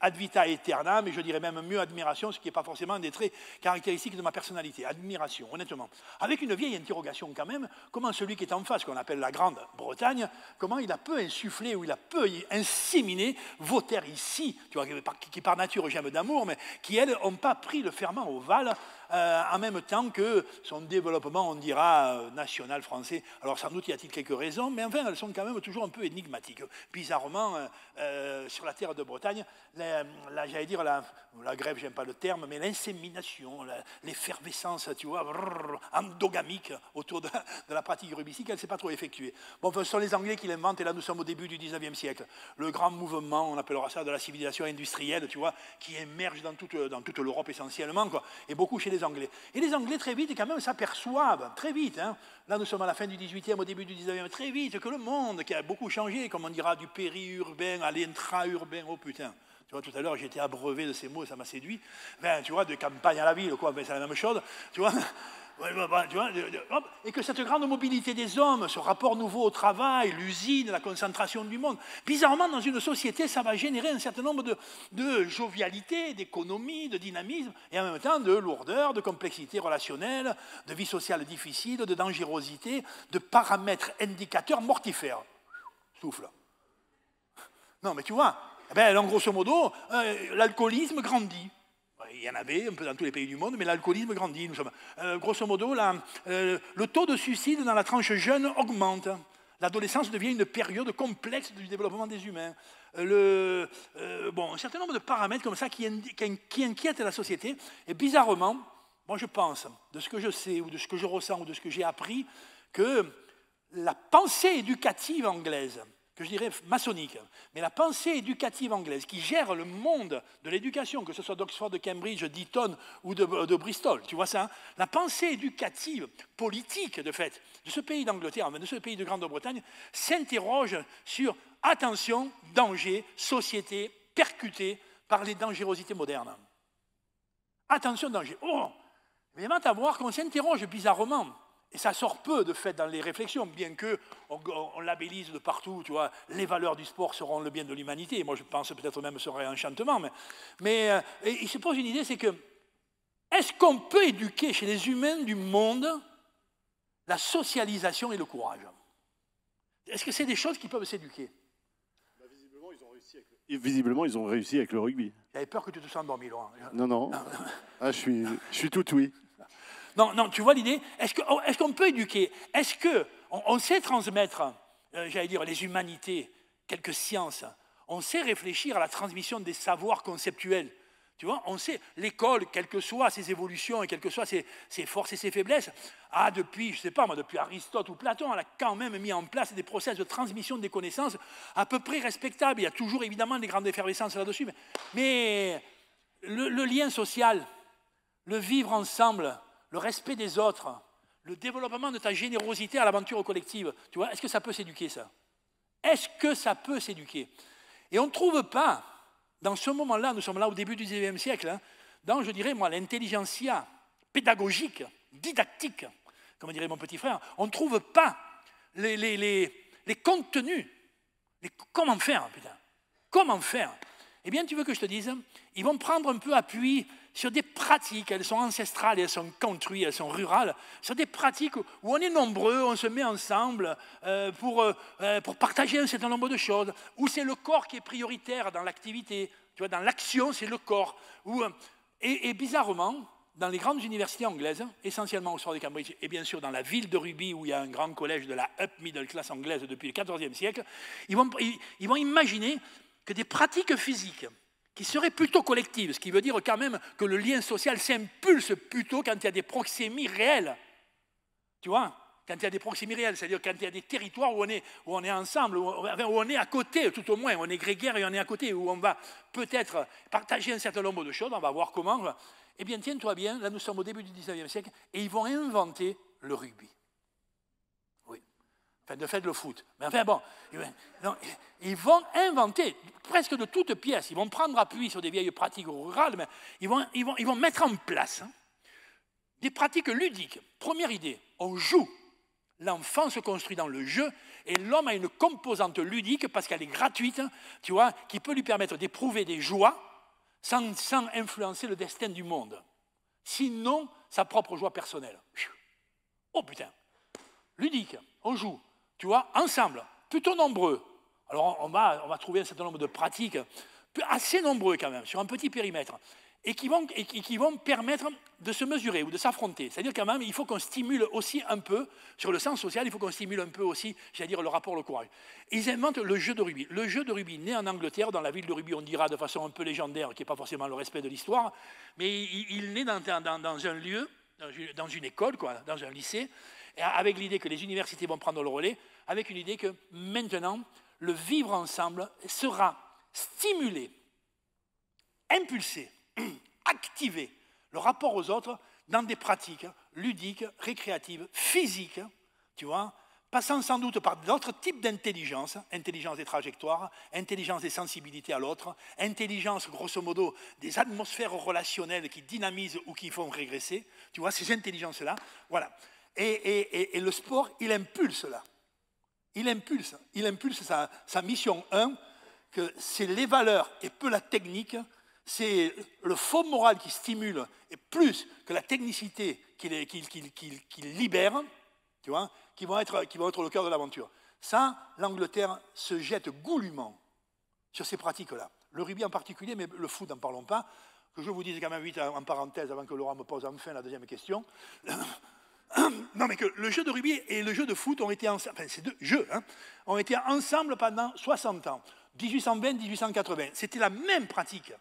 ad vita aeternam, mais je dirais même mieux admiration, ce qui n'est pas forcément un des traits caractéristiques de ma personnalité. Admiration, honnêtement. Avec une vieille interrogation quand même, comment celui qui est en face, qu'on appelle la Grande-Bretagne, comment il a peu insufflé ou il a peu inséminé vos terres ici, tu vois, qui par nature j'aime d'amour, mais qui, elles, n'ont pas pris le ferment ovale en même temps que son développement, on dira, national français. Alors sans doute y a-t-il quelques raisons, mais enfin elles sont quand même toujours un peu énigmatiques. Bizarrement, sur la terre de Bretagne, j'allais dire la grève, j'aime pas le terme, mais l'insémination, l'effervescence, tu vois, endogamique autour de la pratique rubistique, elle ne s'est pas trop effectuée. Bon, enfin, ce sont les Anglais qui l'inventent, et là nous sommes au début du 19e siècle. Le grand mouvement, on appellera ça de la civilisation industrielle, tu vois, qui émerge dans toute l'Europe essentiellement, quoi, et beaucoup chez les Anglais. Et les Anglais, très vite, quand même, s'aperçoivent, très vite, hein, là nous sommes à la fin du 18e, au début du 19e, très vite, que le monde, qui a beaucoup changé, comme on dira, du périurbain à l'intra-urbain, oh putain. Tu vois, tout à l'heure, j'ai été abreuvé de ces mots, ça m'a séduit. Ben, tu vois, de campagne à la ville, quoi, ben, c'est la même chose, tu vois. Tu vois, et que cette grande mobilité des hommes, ce rapport nouveau au travail, l'usine, la concentration du monde, bizarrement, dans une société, ça va générer un certain nombre de jovialité, d'économie, de dynamisme, et en même temps de lourdeur, de complexité relationnelle, de vie sociale difficile, de dangerosité, de paramètres indicateurs mortifères. Souffle. Non, mais tu vois, ben, grosso modo, l'alcoolisme grandit. Il y en avait un peu dans tous les pays du monde, mais l'alcoolisme grandit. Nous sommes, grosso modo, le taux de suicide dans la tranche jeune augmente. L'adolescence devient une période complexe du développement des humains. Bon, un certain nombre de paramètres comme ça qui inquiètent la société. Et bizarrement, moi je pense, de ce que je sais, ou de ce que je ressens, ou de ce que j'ai appris, que la pensée éducative anglaise, que je dirais maçonnique, mais la pensée éducative anglaise qui gère le monde de l'éducation, que ce soit d'Oxford, de Cambridge, d'Eton ou de Bristol, tu vois ça, hein, la pensée éducative, politique de fait, de ce pays d'Angleterre, de ce pays de Grande-Bretagne, s'interroge sur, attention, danger, société percutée par les dangerosités modernes. Attention, danger. Oh, évidemment, à voir qu'on s'interroge bizarrement. Et ça sort peu, de fait, dans les réflexions, bien qu'on labellise de partout, tu vois, les valeurs du sport seront le bien de l'humanité. Moi, je pense peut-être même serait un enchantement. Mais il se pose une idée, c'est que, est-ce qu'on peut éduquer chez les humains du monde la socialisation et le courage? Est-ce que c'est des choses qui peuvent s'éduquer? Visiblement, ils ont réussi avec le rugby. J'avais peur que tu te sens endormi, Laurent. Non. Ah, je suis tout oui. Non, tu vois l'idée? Est-ce qu'on peut éduquer? Est-ce qu'on sait transmettre, j'allais dire, les humanités, quelques sciences? On sait réfléchir à la transmission des savoirs conceptuels. Tu vois, on sait, l'école, quelles que soient ses évolutions et quelles que soient ses forces et ses faiblesses, depuis, je ne sais pas moi, depuis Aristote ou Platon, elle a quand même mis en place des process de transmission des connaissances à peu près respectables. Il y a toujours évidemment des grandes effervescences là-dessus, mais le lien social, le vivre ensemble, le respect des autres, le développement de ta générosité à l'aventure collective, tu vois, est-ce que ça peut s'éduquer, ça? Est-ce que ça peut s'éduquer? Et on ne trouve pas, dans ce moment-là, nous sommes là au début du XIXe siècle, hein, dans, je dirais, moi, l'intelligentsia pédagogique, didactique, comme dirait mon petit frère, on ne trouve pas les contenus. Comment faire, putain? Comment faire? Eh bien, tu veux que je te dise, ils vont prendre un peu appui sur des pratiques, elles sont ancestrales, elles sont country, elles sont rurales, sur des pratiques où on est nombreux, on se met ensemble pour partager un certain nombre de choses, où c'est le corps qui est prioritaire dans l'activité, tu vois, dans l'action, c'est le corps. Et bizarrement, dans les grandes universités anglaises, essentiellement Oxford et Cambridge, et bien sûr dans la ville de Rugby, où il y a un grand collège de la up middle class anglaise depuis le XIVe siècle, ils vont imaginer que des pratiques physiques qui seraient plutôt collectives, ce qui veut dire quand même que le lien social s'impulse plutôt quand il y a des proxémies réelles. Tu vois? Quand il y a des proxémies réelles, c'est-à-dire quand il y a des territoires où on est ensemble, où on est à côté, tout au moins, on est grégaire et on est à côté, où on va peut-être partager un certain nombre de choses, on va voir comment. Eh bien, tiens-toi bien, là nous sommes au début du XIXe siècle, et ils vont inventer le rugby. Enfin, de fait, le foot. Mais enfin, bon, ils vont inventer presque de toutes pièces. Ils vont prendre appui sur des vieilles pratiques rurales, mais ils vont mettre en place Des pratiques ludiques. Première idée, on joue. L'enfant se construit dans le jeu et l'homme a une composante ludique parce qu'elle est gratuite, tu vois, qui peut lui permettre d'éprouver des joies sans influencer le destin du monde. Sinon, sa propre joie personnelle. Oh putain, ludique, on joue, tu vois, ensemble, plutôt nombreux. Alors on va trouver un certain nombre de pratiques, assez nombreux quand même, sur un petit périmètre, et qui vont permettre de se mesurer ou de s'affronter. C'est-à-dire quand même, il faut qu'on stimule aussi un peu, sur le sens social, il faut qu'on stimule un peu aussi, j'allais dire, le rapport au courage. Ils inventent le jeu de rugby. Le jeu de rugby, né en Angleterre, dans la ville de rugby, on dira de façon un peu légendaire, qui n'est pas forcément le respect de l'histoire, mais il naît dans un lieu, dans une école, quoi, dans un lycée, avec l'idée que les universités vont prendre le relais, avec une idée que maintenant, le vivre ensemble sera stimulé, impulsé, activer le rapport aux autres dans des pratiques ludiques, récréatives, physiques, tu vois, passant sans doute par d'autres types d'intelligence, intelligence des trajectoires, intelligence des sensibilités à l'autre, intelligence, grosso modo, des atmosphères relationnelles qui dynamisent ou qui font régresser, tu vois, ces intelligences-là, voilà. Et le sport, il impulse là. Il impulse sa mission 1, que c'est les valeurs et peu la technique. C'est le fond moral qui stimule, et plus que la technicité qui libère, tu vois, qui vont être le cœur de l'aventure. Ça, l'Angleterre se jette goulûment sur ces pratiques-là. Le rugby en particulier, mais le foot, n'en parlons pas. Que je vous dise quand même vite en parenthèse, avant que Laurent me pose enfin la deuxième question. Non, mais que le jeu de rugby et le jeu de foot ont été ensemble, enfin, ces deux jeux, ont été ensemble pendant 60 ans, 1820-1880. C'était la même pratique.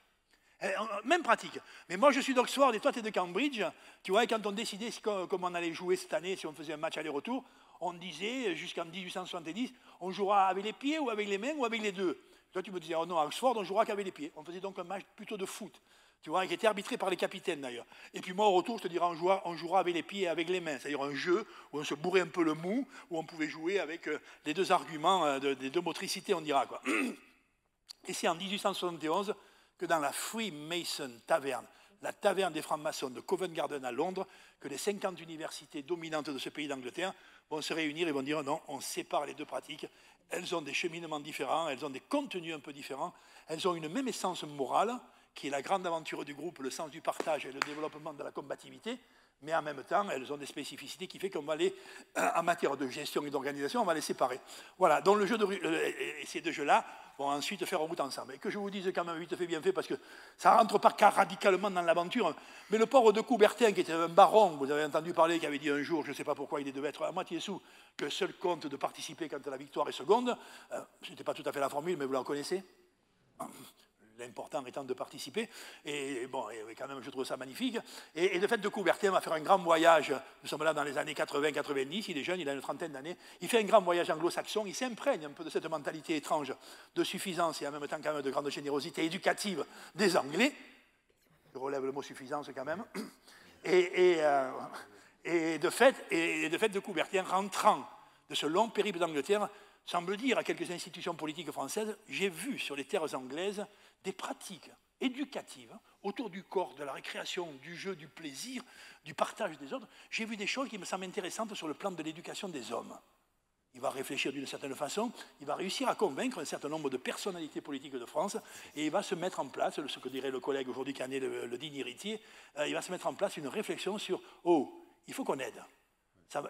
Même pratique. Mais moi, je suis d'Oxford et toi, tu es de Cambridge. Tu vois, et quand on décidait comment on allait jouer cette année, si on faisait un match aller-retour, on disait, jusqu'en 1870, on jouera avec les pieds ou avec les mains ou avec les deux. Toi, tu me disais, oh non, à Oxford, on jouera qu'avec les pieds. On faisait donc un match plutôt de foot, tu vois, qui était arbitré par les capitaines d'ailleurs. Et puis moi, au retour, je te dirais, on jouera avec les pieds et avec les mains. C'est-à-dire un jeu où on se bourrait un peu le mou, où on pouvait jouer avec les deux arguments, des deux motricités, on dira, quoi. Et c'est en 1871 que dans la Freemason Tavern, la taverne des francs-maçons de Covent Garden à Londres, que les 50 universités dominantes de ce pays d'Angleterre vont se réunir et vont dire non, on sépare les deux pratiques, elles ont des cheminements différents, elles ont des contenus un peu différents, elles ont une même essence morale, qui est la grande aventure du groupe, le sens du partage et le développement de la combativité, mais en même temps, elles ont des spécificités qui fait qu'on va les, en matière de gestion et d'organisation, on va les séparer. Voilà, donc le jeu et ces deux jeux-là vont ensuite faire route ensemble. Et que je vous dise quand même vite fait, bien fait, parce que ça ne rentre pas radicalement dans l'aventure, mais le pauvre de Coubertin, qui était un baron, vous avez entendu parler, qui avait dit un jour, je ne sais pas pourquoi il devait être à moitié sous, que seul compte de participer quand la victoire est seconde, ce n'était pas tout à fait la formule, mais vous la connaissez. L'important étant de participer, et bon, et quand même je trouve ça magnifique, et le fait de Coubertin va faire un grand voyage, nous sommes là dans les années 80-90, il est jeune, il a une trentaine d'années, il fait un grand voyage anglo-saxon, il s'imprègne un peu de cette mentalité étrange de suffisance et en même temps quand même de grande générosité éducative des Anglais, je relève le mot suffisance quand même, et de fait de Coubertin rentrant de ce long périple d'Angleterre, semble dire à quelques institutions politiques françaises, j'ai vu sur les terres anglaises des pratiques éducatives autour du corps, de la récréation, du jeu, du plaisir, du partage des autres. J'ai vu des choses qui me semblent intéressantes sur le plan de l'éducation des hommes. Il va réfléchir d'une certaine façon, il va réussir à convaincre un certain nombre de personnalités politiques de France et il va se mettre en place, ce que dirait le collègue aujourd'hui qui en est le digne héritier, il va se mettre en place une réflexion sur « Oh, il faut qu'on aide ».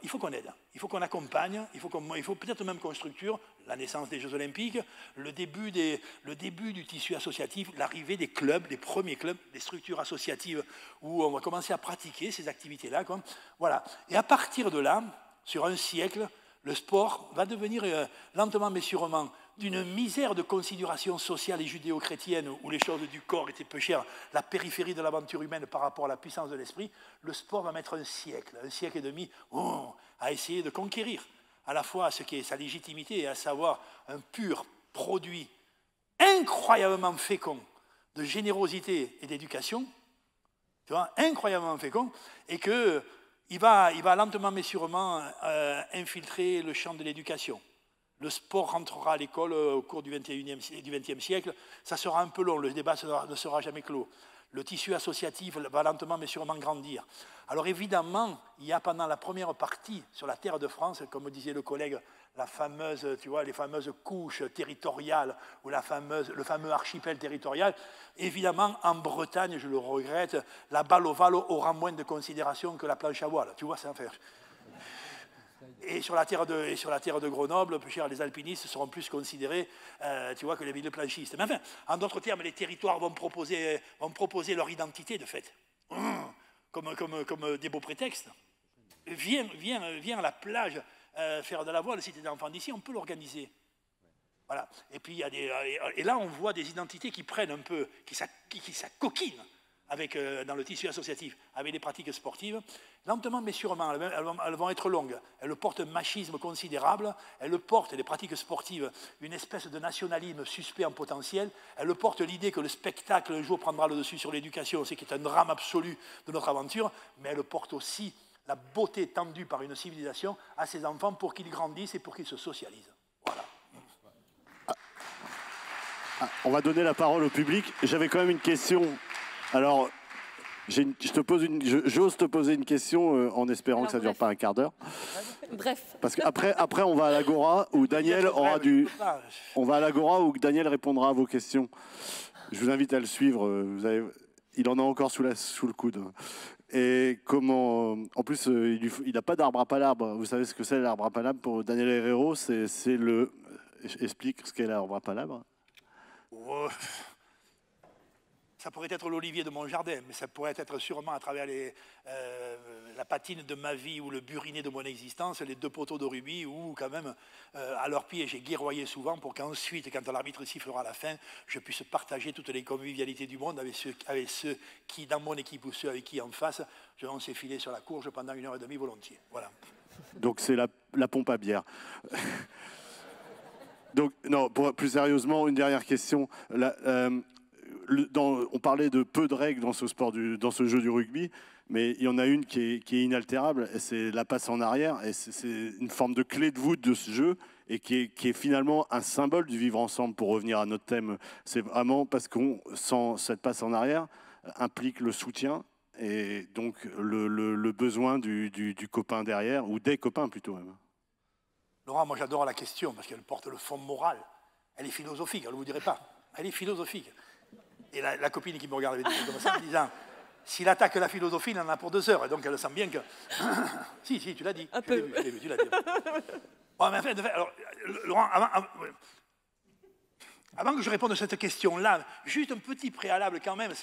Il faut qu'on aide, il faut qu'on accompagne, il faut peut-être même qu'on structure la naissance des Jeux Olympiques, le début du tissu associatif, l'arrivée des clubs, des premiers clubs, des structures associatives où on va commencer à pratiquer ces activités-là. Voilà. Et à partir de là, sur un siècle, le sport va devenir lentement mais sûrement d'une misère de considération sociale et judéo-chrétienne où les choses du corps étaient peu chères, la périphérie de l'aventure humaine par rapport à la puissance de l'esprit, le sport va mettre un siècle et demi à essayer de conquérir à la fois ce qui est sa légitimité, à savoir un pur produit incroyablement fécond de générosité et d'éducation, tu vois, incroyablement fécond, et qu'il va lentement mais sûrement infiltrer le champ de l'éducation, le sport rentrera à l'école au cours du XXe siècle. Ça sera un peu long, le débat ne sera jamais clos. Le tissu associatif va lentement mais sûrement grandir. Alors évidemment, il y a pendant la première partie sur la terre de France, comme disait le collègue, la fameuse, tu vois, les fameuses couches territoriales ou le fameux archipel territorial. Évidemment, en Bretagne, je le regrette, la balle ovale aura moins de considération que la planche à voile. Tu vois, c'est un fait. Et sur la terre de Grenoble, les alpinistes seront plus considérés, tu vois, que les villes planchistes. Mais enfin, en d'autres termes, les territoires vont proposer leur identité, de fait, comme des beaux prétextes. Viens à la plage faire de la voile, si tu es enfant d'ici, on peut l'organiser. Voilà. Et puis, et là, on voit des identités qui prennent un peu, qui s'acoquinent dans le tissu associatif, avec les pratiques sportives. Lentement mais sûrement, elles vont être longues. Elles portent un machisme considérable, elles portent, les pratiques sportives, une espèce de nationalisme suspect en potentiel, elles portent l'idée que le spectacle un jour prendra le dessus sur l'éducation, ce qui est un drame absolu de notre aventure, mais elles portent aussi la beauté tendue par une civilisation à ses enfants pour qu'ils grandissent et pour qu'ils se socialisent. Voilà. On va donner la parole au public. J'avais quand même une question. Alors, j'ose te poser une question en espérant que ça ne dure pas un quart d'heure. Bref. Parce qu'après, on va à l'Agora où Daniel on va à l'Agora où Daniel répondra à vos questions. Je vous invite à le suivre. Il en a encore sous le coude. Et comment... En plus, il n'a pas d'arbre à palabre. Vous savez ce que c'est l'arbre à palabre pour Daniel Herrero? C'est le... Explique ce qu'est l'arbre à palabre. Oh. Ça pourrait être l'olivier de mon jardin, mais ça pourrait être sûrement à travers la patine de ma vie ou le buriné de mon existence, les 2 poteaux de rubis, où quand même, à leurs pieds, j'ai guerroyé souvent pour qu'ensuite, quand l'arbitre sifflera à la fin, je puisse partager toutes les convivialités du monde avec ceux qui, dans mon équipe ou ceux avec qui en face, on s'est filé sur la courge pendant 1h30 volontiers. Voilà. Donc c'est la pompe à bière. Donc, non, plus sérieusement, une dernière question. On parlait de peu de règles dans ce jeu du rugby, mais il y en a une qui est inaltérable, et c'est la passe en arrière, et c'est une forme de clé de voûte de ce jeu, et qui est finalement un symbole du vivre ensemble, pour revenir à notre thème. C'est vraiment parce qu'on, sans cette passe en arrière, implique le soutien, et donc le besoin du copain derrière, ou des copains plutôt même. Laurent, moi j'adore la question, parce qu'elle porte le fond moral. Elle est philosophique, elle ne vous dirait pas. Elle est philosophique. Et la copine qui me regarde avec des yeux comme ça, en disant, s'il attaque la philosophie, il en a pour 2 heures. Et donc elle sent bien que... si, tu l'as dit. Un peu. Tu l'as dit. Bon, mais en fait, alors, Laurent, avant que je réponde à cette question-là, juste un petit préalable quand même.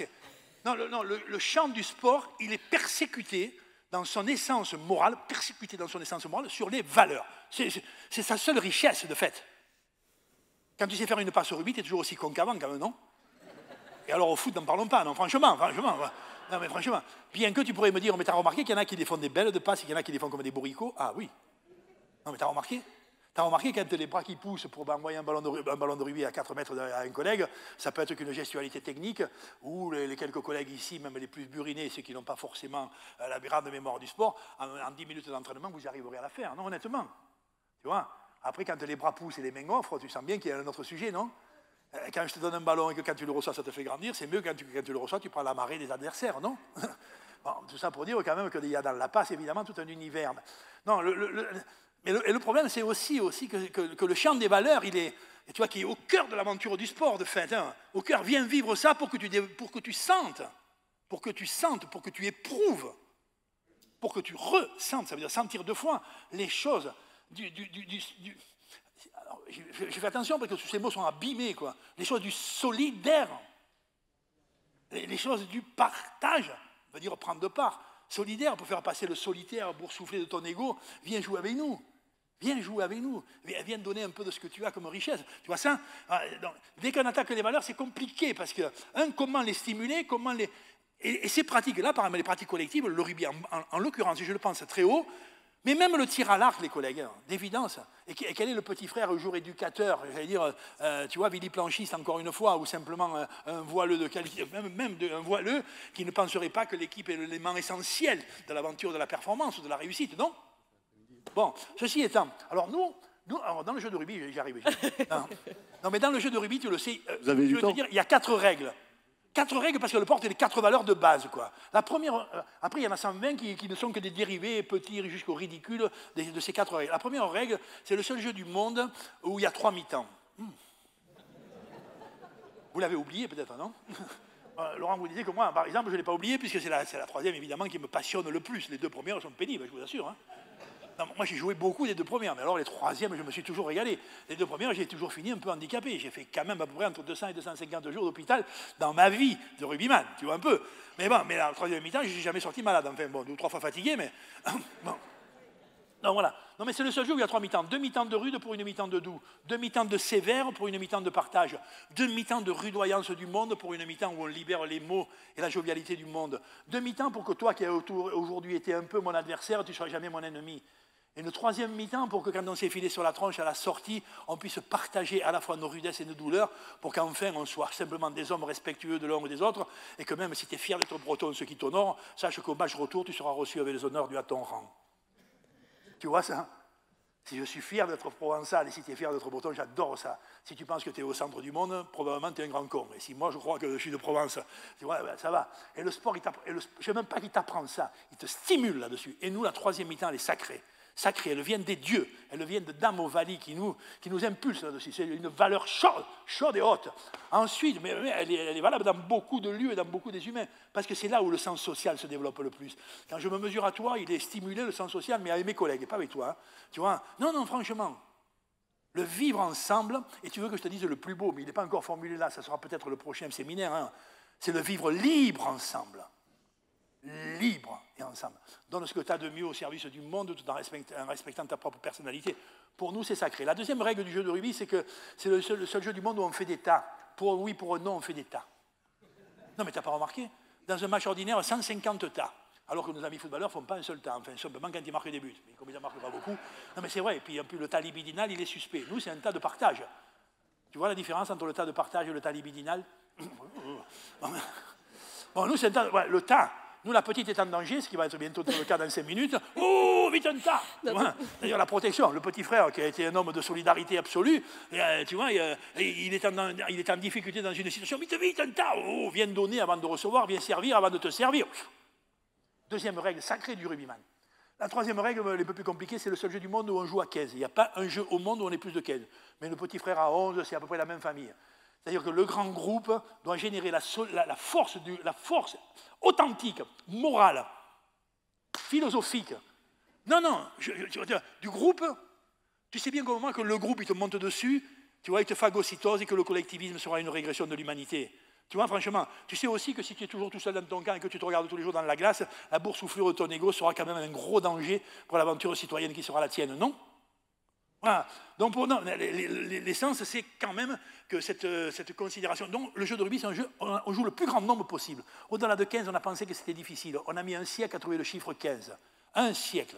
Non, le champ du sport, il est persécuté dans son essence morale, sur les valeurs. C'est sa seule richesse, de fait. Quand tu sais faire une passe au rugby, tu es toujours aussi con qu'avant, quand même, non? Et alors au foot, n'en parlons pas, non, franchement. Non, mais franchement, bien que tu pourrais me dire, mais t'as remarqué qu'il y en a qui les font des belles de passes et qu'il y en a qui les font comme des bourricots? Ah oui. Non, mais t'as remarqué quand les bras qui poussent pour envoyer un ballon de rugby à 4 mètres à un collègue, ça peut être qu'une gestualité technique, ou les quelques collègues ici, même les plus burinés, ceux qui n'ont pas forcément la grande mémoire du sport, en 10 minutes d'entraînement, vous arriverez à la faire, non, honnêtement. Tu vois? Après, quand les bras poussent et les mains offrent, tu sens bien qu'il y a un autre sujet, non? Quand je te donne un ballon et que quand tu le reçois, ça te fait grandir, c'est mieux quand tu le reçois, tu prends la marée des adversaires, non? Bon, tout ça pour dire quand même qu'il y a dans la passe, évidemment, tout un univers. Non, le problème, c'est aussi que le champ des valeurs, il est, tu vois, qui est au cœur de l'aventure du sport, de fait. Hein. Au cœur, viens vivre ça pour que tu sentes, pour que tu éprouves, pour que tu ressentes, ça veut dire sentir 2 fois les choses alors, je fais attention parce que ces mots sont abîmés, quoi. Les choses du solidaire, les choses du partage, ça veut dire prendre de part. Solidaire, pour faire passer le solitaire boursouflé de ton ego, viens jouer avec nous. Viens jouer avec nous. Viens donner un peu de ce que tu as comme richesse. Tu vois ça? Donc, dès qu'on attaque les valeurs, c'est compliqué parce que, comment les stimuler, Et ces pratiques-là, par exemple, les pratiques collectives, le rugby en l'occurrence, je le pense très haut, mais même le tir à l'arc, les collègues, d'évidence. Et quel est le petit frère, un jour éducateur, j'allais dire, tu vois, Willy Planchiste, encore une fois, ou simplement un voileux de qualité, même un voileux qui ne penserait pas que l'équipe est l'élément essentiel de l'aventure, de la performance ou de la réussite, non? Bon, ceci étant, alors nous, Nous, alors, dans le jeu de rugby, j'y arrive. Non, mais dans le jeu de rugby, tu le sais, Vous avez du temps. il y a 4 règles. 4 règles parce qu'elle porte les 4 valeurs de base, quoi. La première, après, il y en a 120 qui ne sont que des dérivés petits jusqu'au ridicule de ces 4 règles. La première règle, c'est le seul jeu du monde où il y a 3 mi-temps. Vous l'avez oublié peut-être, non? Laurent vous disait que moi, par exemple, je ne l'ai pas oublié puisque c'est la 3e, évidemment, qui me passionne le plus. Les 2 premières sont pénibles, je vous assure. Hein. Non, moi, j'ai joué beaucoup des 2 premières, mais alors les 3e, je me suis toujours régalé. Les 2 premières, j'ai toujours fini un peu handicapé. J'ai fait quand même à peu près entre 200 et 250 jours d'hôpital dans ma vie de rugbyman, tu vois un peu. Mais bon, mais la 3e mi-temps, je ne suis jamais sorti malade. Enfin, bon, 2 ou 3 fois fatigué, mais bon. Non, voilà. Non, mais c'est le seul jeu où il y a 3 mi-temps. 2 mi-temps de rude pour une mi-temps de doux. 2 mi-temps de sévère pour une mi-temps de partage. 2 mi-temps de rudoyance du monde pour une mi-temps où on libère les mots et la jovialité du monde. 2 mi-temps pour que toi, qui as aujourd'hui été un peu mon adversaire, tu ne seras jamais mon ennemi. Et une 3e mi-temps pour que quand on s'est filé sur la tronche à la sortie, on puisse partager à la fois nos rudesses et nos douleurs pour qu'enfin on soit simplement des hommes respectueux de l'un et des autres et que même si tu es fier d'être breton, ce qui t'honore, sache qu'au match retour, tu seras reçu avec les honneurs dus à ton rang. Tu vois ça? Si je suis fier d'être provençal et si tu es fier d'être breton, j'adore ça. Si tu penses que tu es au centre du monde, probablement tu es un grand con. Et si moi je crois que je suis de Provence, tu vois, ben, ça va. Et le sport, je ne sais même pas qu'il t'apprend ça, il te stimule là-dessus. Et nous, la 3e mi-temps, elle est sacrée. Sacrée, elle vient des dieux, elle vient de Dame Ovalie qui nous impulse là-dessus. C'est une valeur chaude et haute. Ensuite, mais elle est valable dans beaucoup de lieux et dans beaucoup des humains, parce que c'est là où le sens social se développe le plus. Quand je me mesure à toi, il est stimulé le sens social, mais avec mes collègues, et pas avec toi. Hein. Tu vois? Non, franchement, le vivre ensemble, et tu veux que je te dise le plus beau, mais il n'est pas encore formulé là, ça sera peut-être le prochain séminaire, hein, c'est le vivre libre ensemble. Libre et ensemble. Donne ce que tu as de mieux au service du monde tout en respectant ta propre personnalité. Pour nous, c'est sacré. La 2e règle du jeu de rugby, c'est que c'est le seul jeu du monde où on fait des tas. Pour un oui, pour un non, on fait des tas. Non, mais tu n'as pas remarqué? Dans un match ordinaire, 150 tas. Alors que nos amis footballeurs ne font pas un seul tas. Enfin, simplement quand ils marquent des buts. Mais comme ils n'en marquent pas beaucoup. Non, mais c'est vrai. Et puis, en plus, le tas libidinal, il est suspect. Nous, c'est un tas de partage. Tu vois la différence entre le tas de partage et le tas libidinal? Bon, nous, c'est un tas. Ouais, le tas. Nous, la petite est en danger, ce qui va être bientôt le cas dans 5 minutes. Oh, vite un tas! D'ailleurs, la protection, le petit frère qui a été un homme de solidarité absolue, tu vois, il est en difficulté dans une situation. Vite un tas! Oh, viens donner avant de recevoir, viens servir avant de te servir. 2e règle sacrée du rugbyman. La 3e règle, elle est un peu plus compliquée, c'est le seul jeu du monde où on joue à 15. Il n'y a pas un jeu au monde où on est plus de 15. Mais le petit frère à 11, c'est à peu près la même famille. C'est-à-dire que le grand groupe doit générer la force authentique, morale, philosophique. Non, du groupe, tu sais bien qu'au moment que le groupe il te monte dessus, tu vois, il te phagocytose et que le collectivisme sera une régression de l'humanité. Tu vois, franchement, tu sais aussi que si tu es toujours tout seul dans ton camp et que tu te regardes tous les jours dans la glace, la boursouflure de ton ego sera quand même un gros danger pour l'aventure citoyenne qui sera la tienne, non? Voilà. Donc, l'essence, c'est quand même que cette considération. Donc, le jeu de rugby, c'est un jeu, on joue le plus grand nombre possible. Au-delà de 15, on a pensé que c'était difficile. On a mis un siècle à trouver le chiffre 15. Un siècle.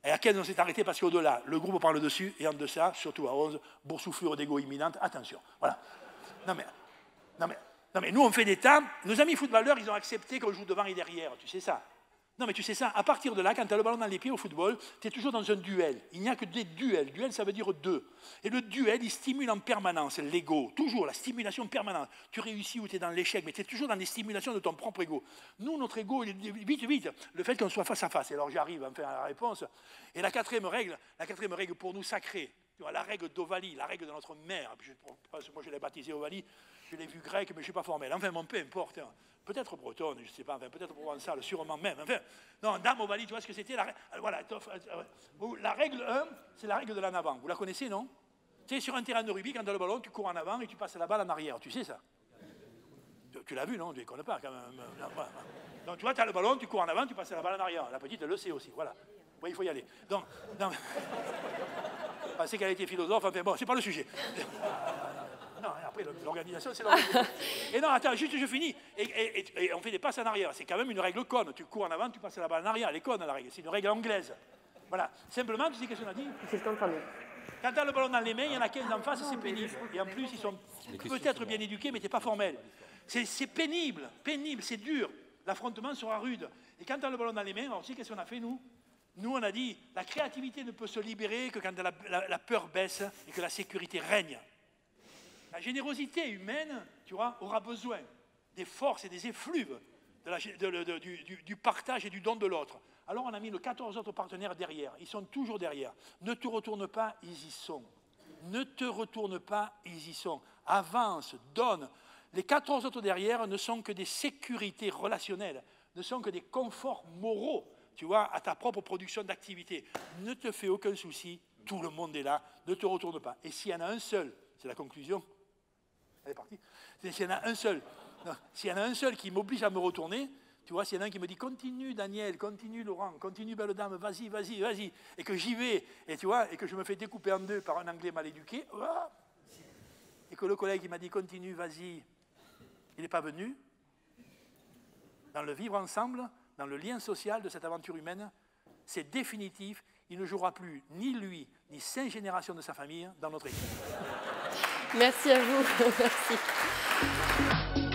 Et à 15, on s'est arrêté parce qu'au-delà, le groupe prend le dessus, et en deçà, surtout à 11, boursouflure d'égo imminente. Attention. Voilà. Non, mais nous, on fait des tas. Nos amis footballeurs, ils ont accepté qu'on joue devant et derrière. Tu sais ça? Non, mais tu sais ça, à partir de là, quand tu as le ballon dans les pieds au football, tu es toujours dans un duel. Il n'y a que des duels. Duel, ça veut dire 2. Et le duel, il stimule en permanence l'ego. Toujours, la stimulation permanente. Tu réussis ou tu es dans l'échec, mais tu es toujours dans les stimulations de ton propre ego. Nous, notre ego, il est vite. Le fait qu'on soit face à face. Et alors, j'arrive enfin à la réponse. Et la quatrième règle pour nous sacrée, tu vois, la règle d'Ovalie, la règle de notre mère. Moi, je l'ai baptisée Ovalie. Je l'ai vu grec, mais je ne suis pas formel. Enfin, bon, peu importe. Hein. Peut-être bretonne, je ne sais pas. Enfin, peut-être provençal, sûrement même. Enfin, non, Dame Ovalie, tu vois ce que c'était voilà. La règle 1, c'est la règle de l'en avant. Vous la connaissez, non? Tu sais, sur un terrain de rugby, quand tu as le ballon, tu cours en avant et tu passes la balle en arrière. Tu sais ça? Tu l'as vu, non? Tu ne connais pas, quand même. Donc, tu vois, tu as le ballon, tu cours en avant, tu passes la balle en arrière. La petite, elle le sait aussi. Voilà. Oui, il faut y aller. Donc, non. Je pensais qu'elle était philosophe. Enfin, bon, c'est pas le sujet. Non, après, l'organisation, c'est l'organisation. Et non, attends, juste, je finis. Et on fait des passes en arrière. C'est quand même une règle conne. Tu cours en avant, tu passes la balle en arrière. Elle est conne, la règle. C'est une règle anglaise. Voilà. Simplement, tu sais qu'est-ce qu'on a dit? C'est quand tu as le ballon dans les mains, il y en a 15 en face, c'est pénible. Et en plus, ils sont peut-être bien éduqués, mais tu n'es pas formel. C'est pénible, c'est dur. L'affrontement sera rude. Et quand tu as le ballon dans les mains, alors, tu sais qu'est-ce qu'on a fait, nous? Nous, on a dit, la créativité ne peut se libérer que quand la peur baisse et que la sécurité règne. La générosité humaine, tu vois, aura besoin des forces et des effluves du partage et du don de l'autre. Alors on a mis les 14 autres partenaires derrière. Ils sont toujours derrière. Ne te retourne pas, ils y sont. Ne te retourne pas, ils y sont. Avance, donne. Les 14 autres derrière ne sont que des sécurités relationnelles, ne sont que des conforts moraux, tu vois, à ta propre production d'activité. Ne te fais aucun souci, tout le monde est là, ne te retourne pas. Et s'il y en a un seul, c'est la conclusion, elle est partie, s'il y en a un seul, s'il y en a un seul qui m'oblige à me retourner, tu vois, s'il y en a un qui me dit « Continue Daniel, continue Laurent, continue belle dame, vas-y, vas-y, vas-y », et que j'y vais, et tu vois, et que je me fais découper en deux par un Anglais mal éduqué, et que le collègue il m'a dit « Continue, vas-y », il n'est pas venu. Dans le vivre ensemble, dans le lien social de cette aventure humaine, c'est définitif, il ne jouera plus ni lui, ni 5 générations de sa famille dans notre équipe. Merci à vous. Merci.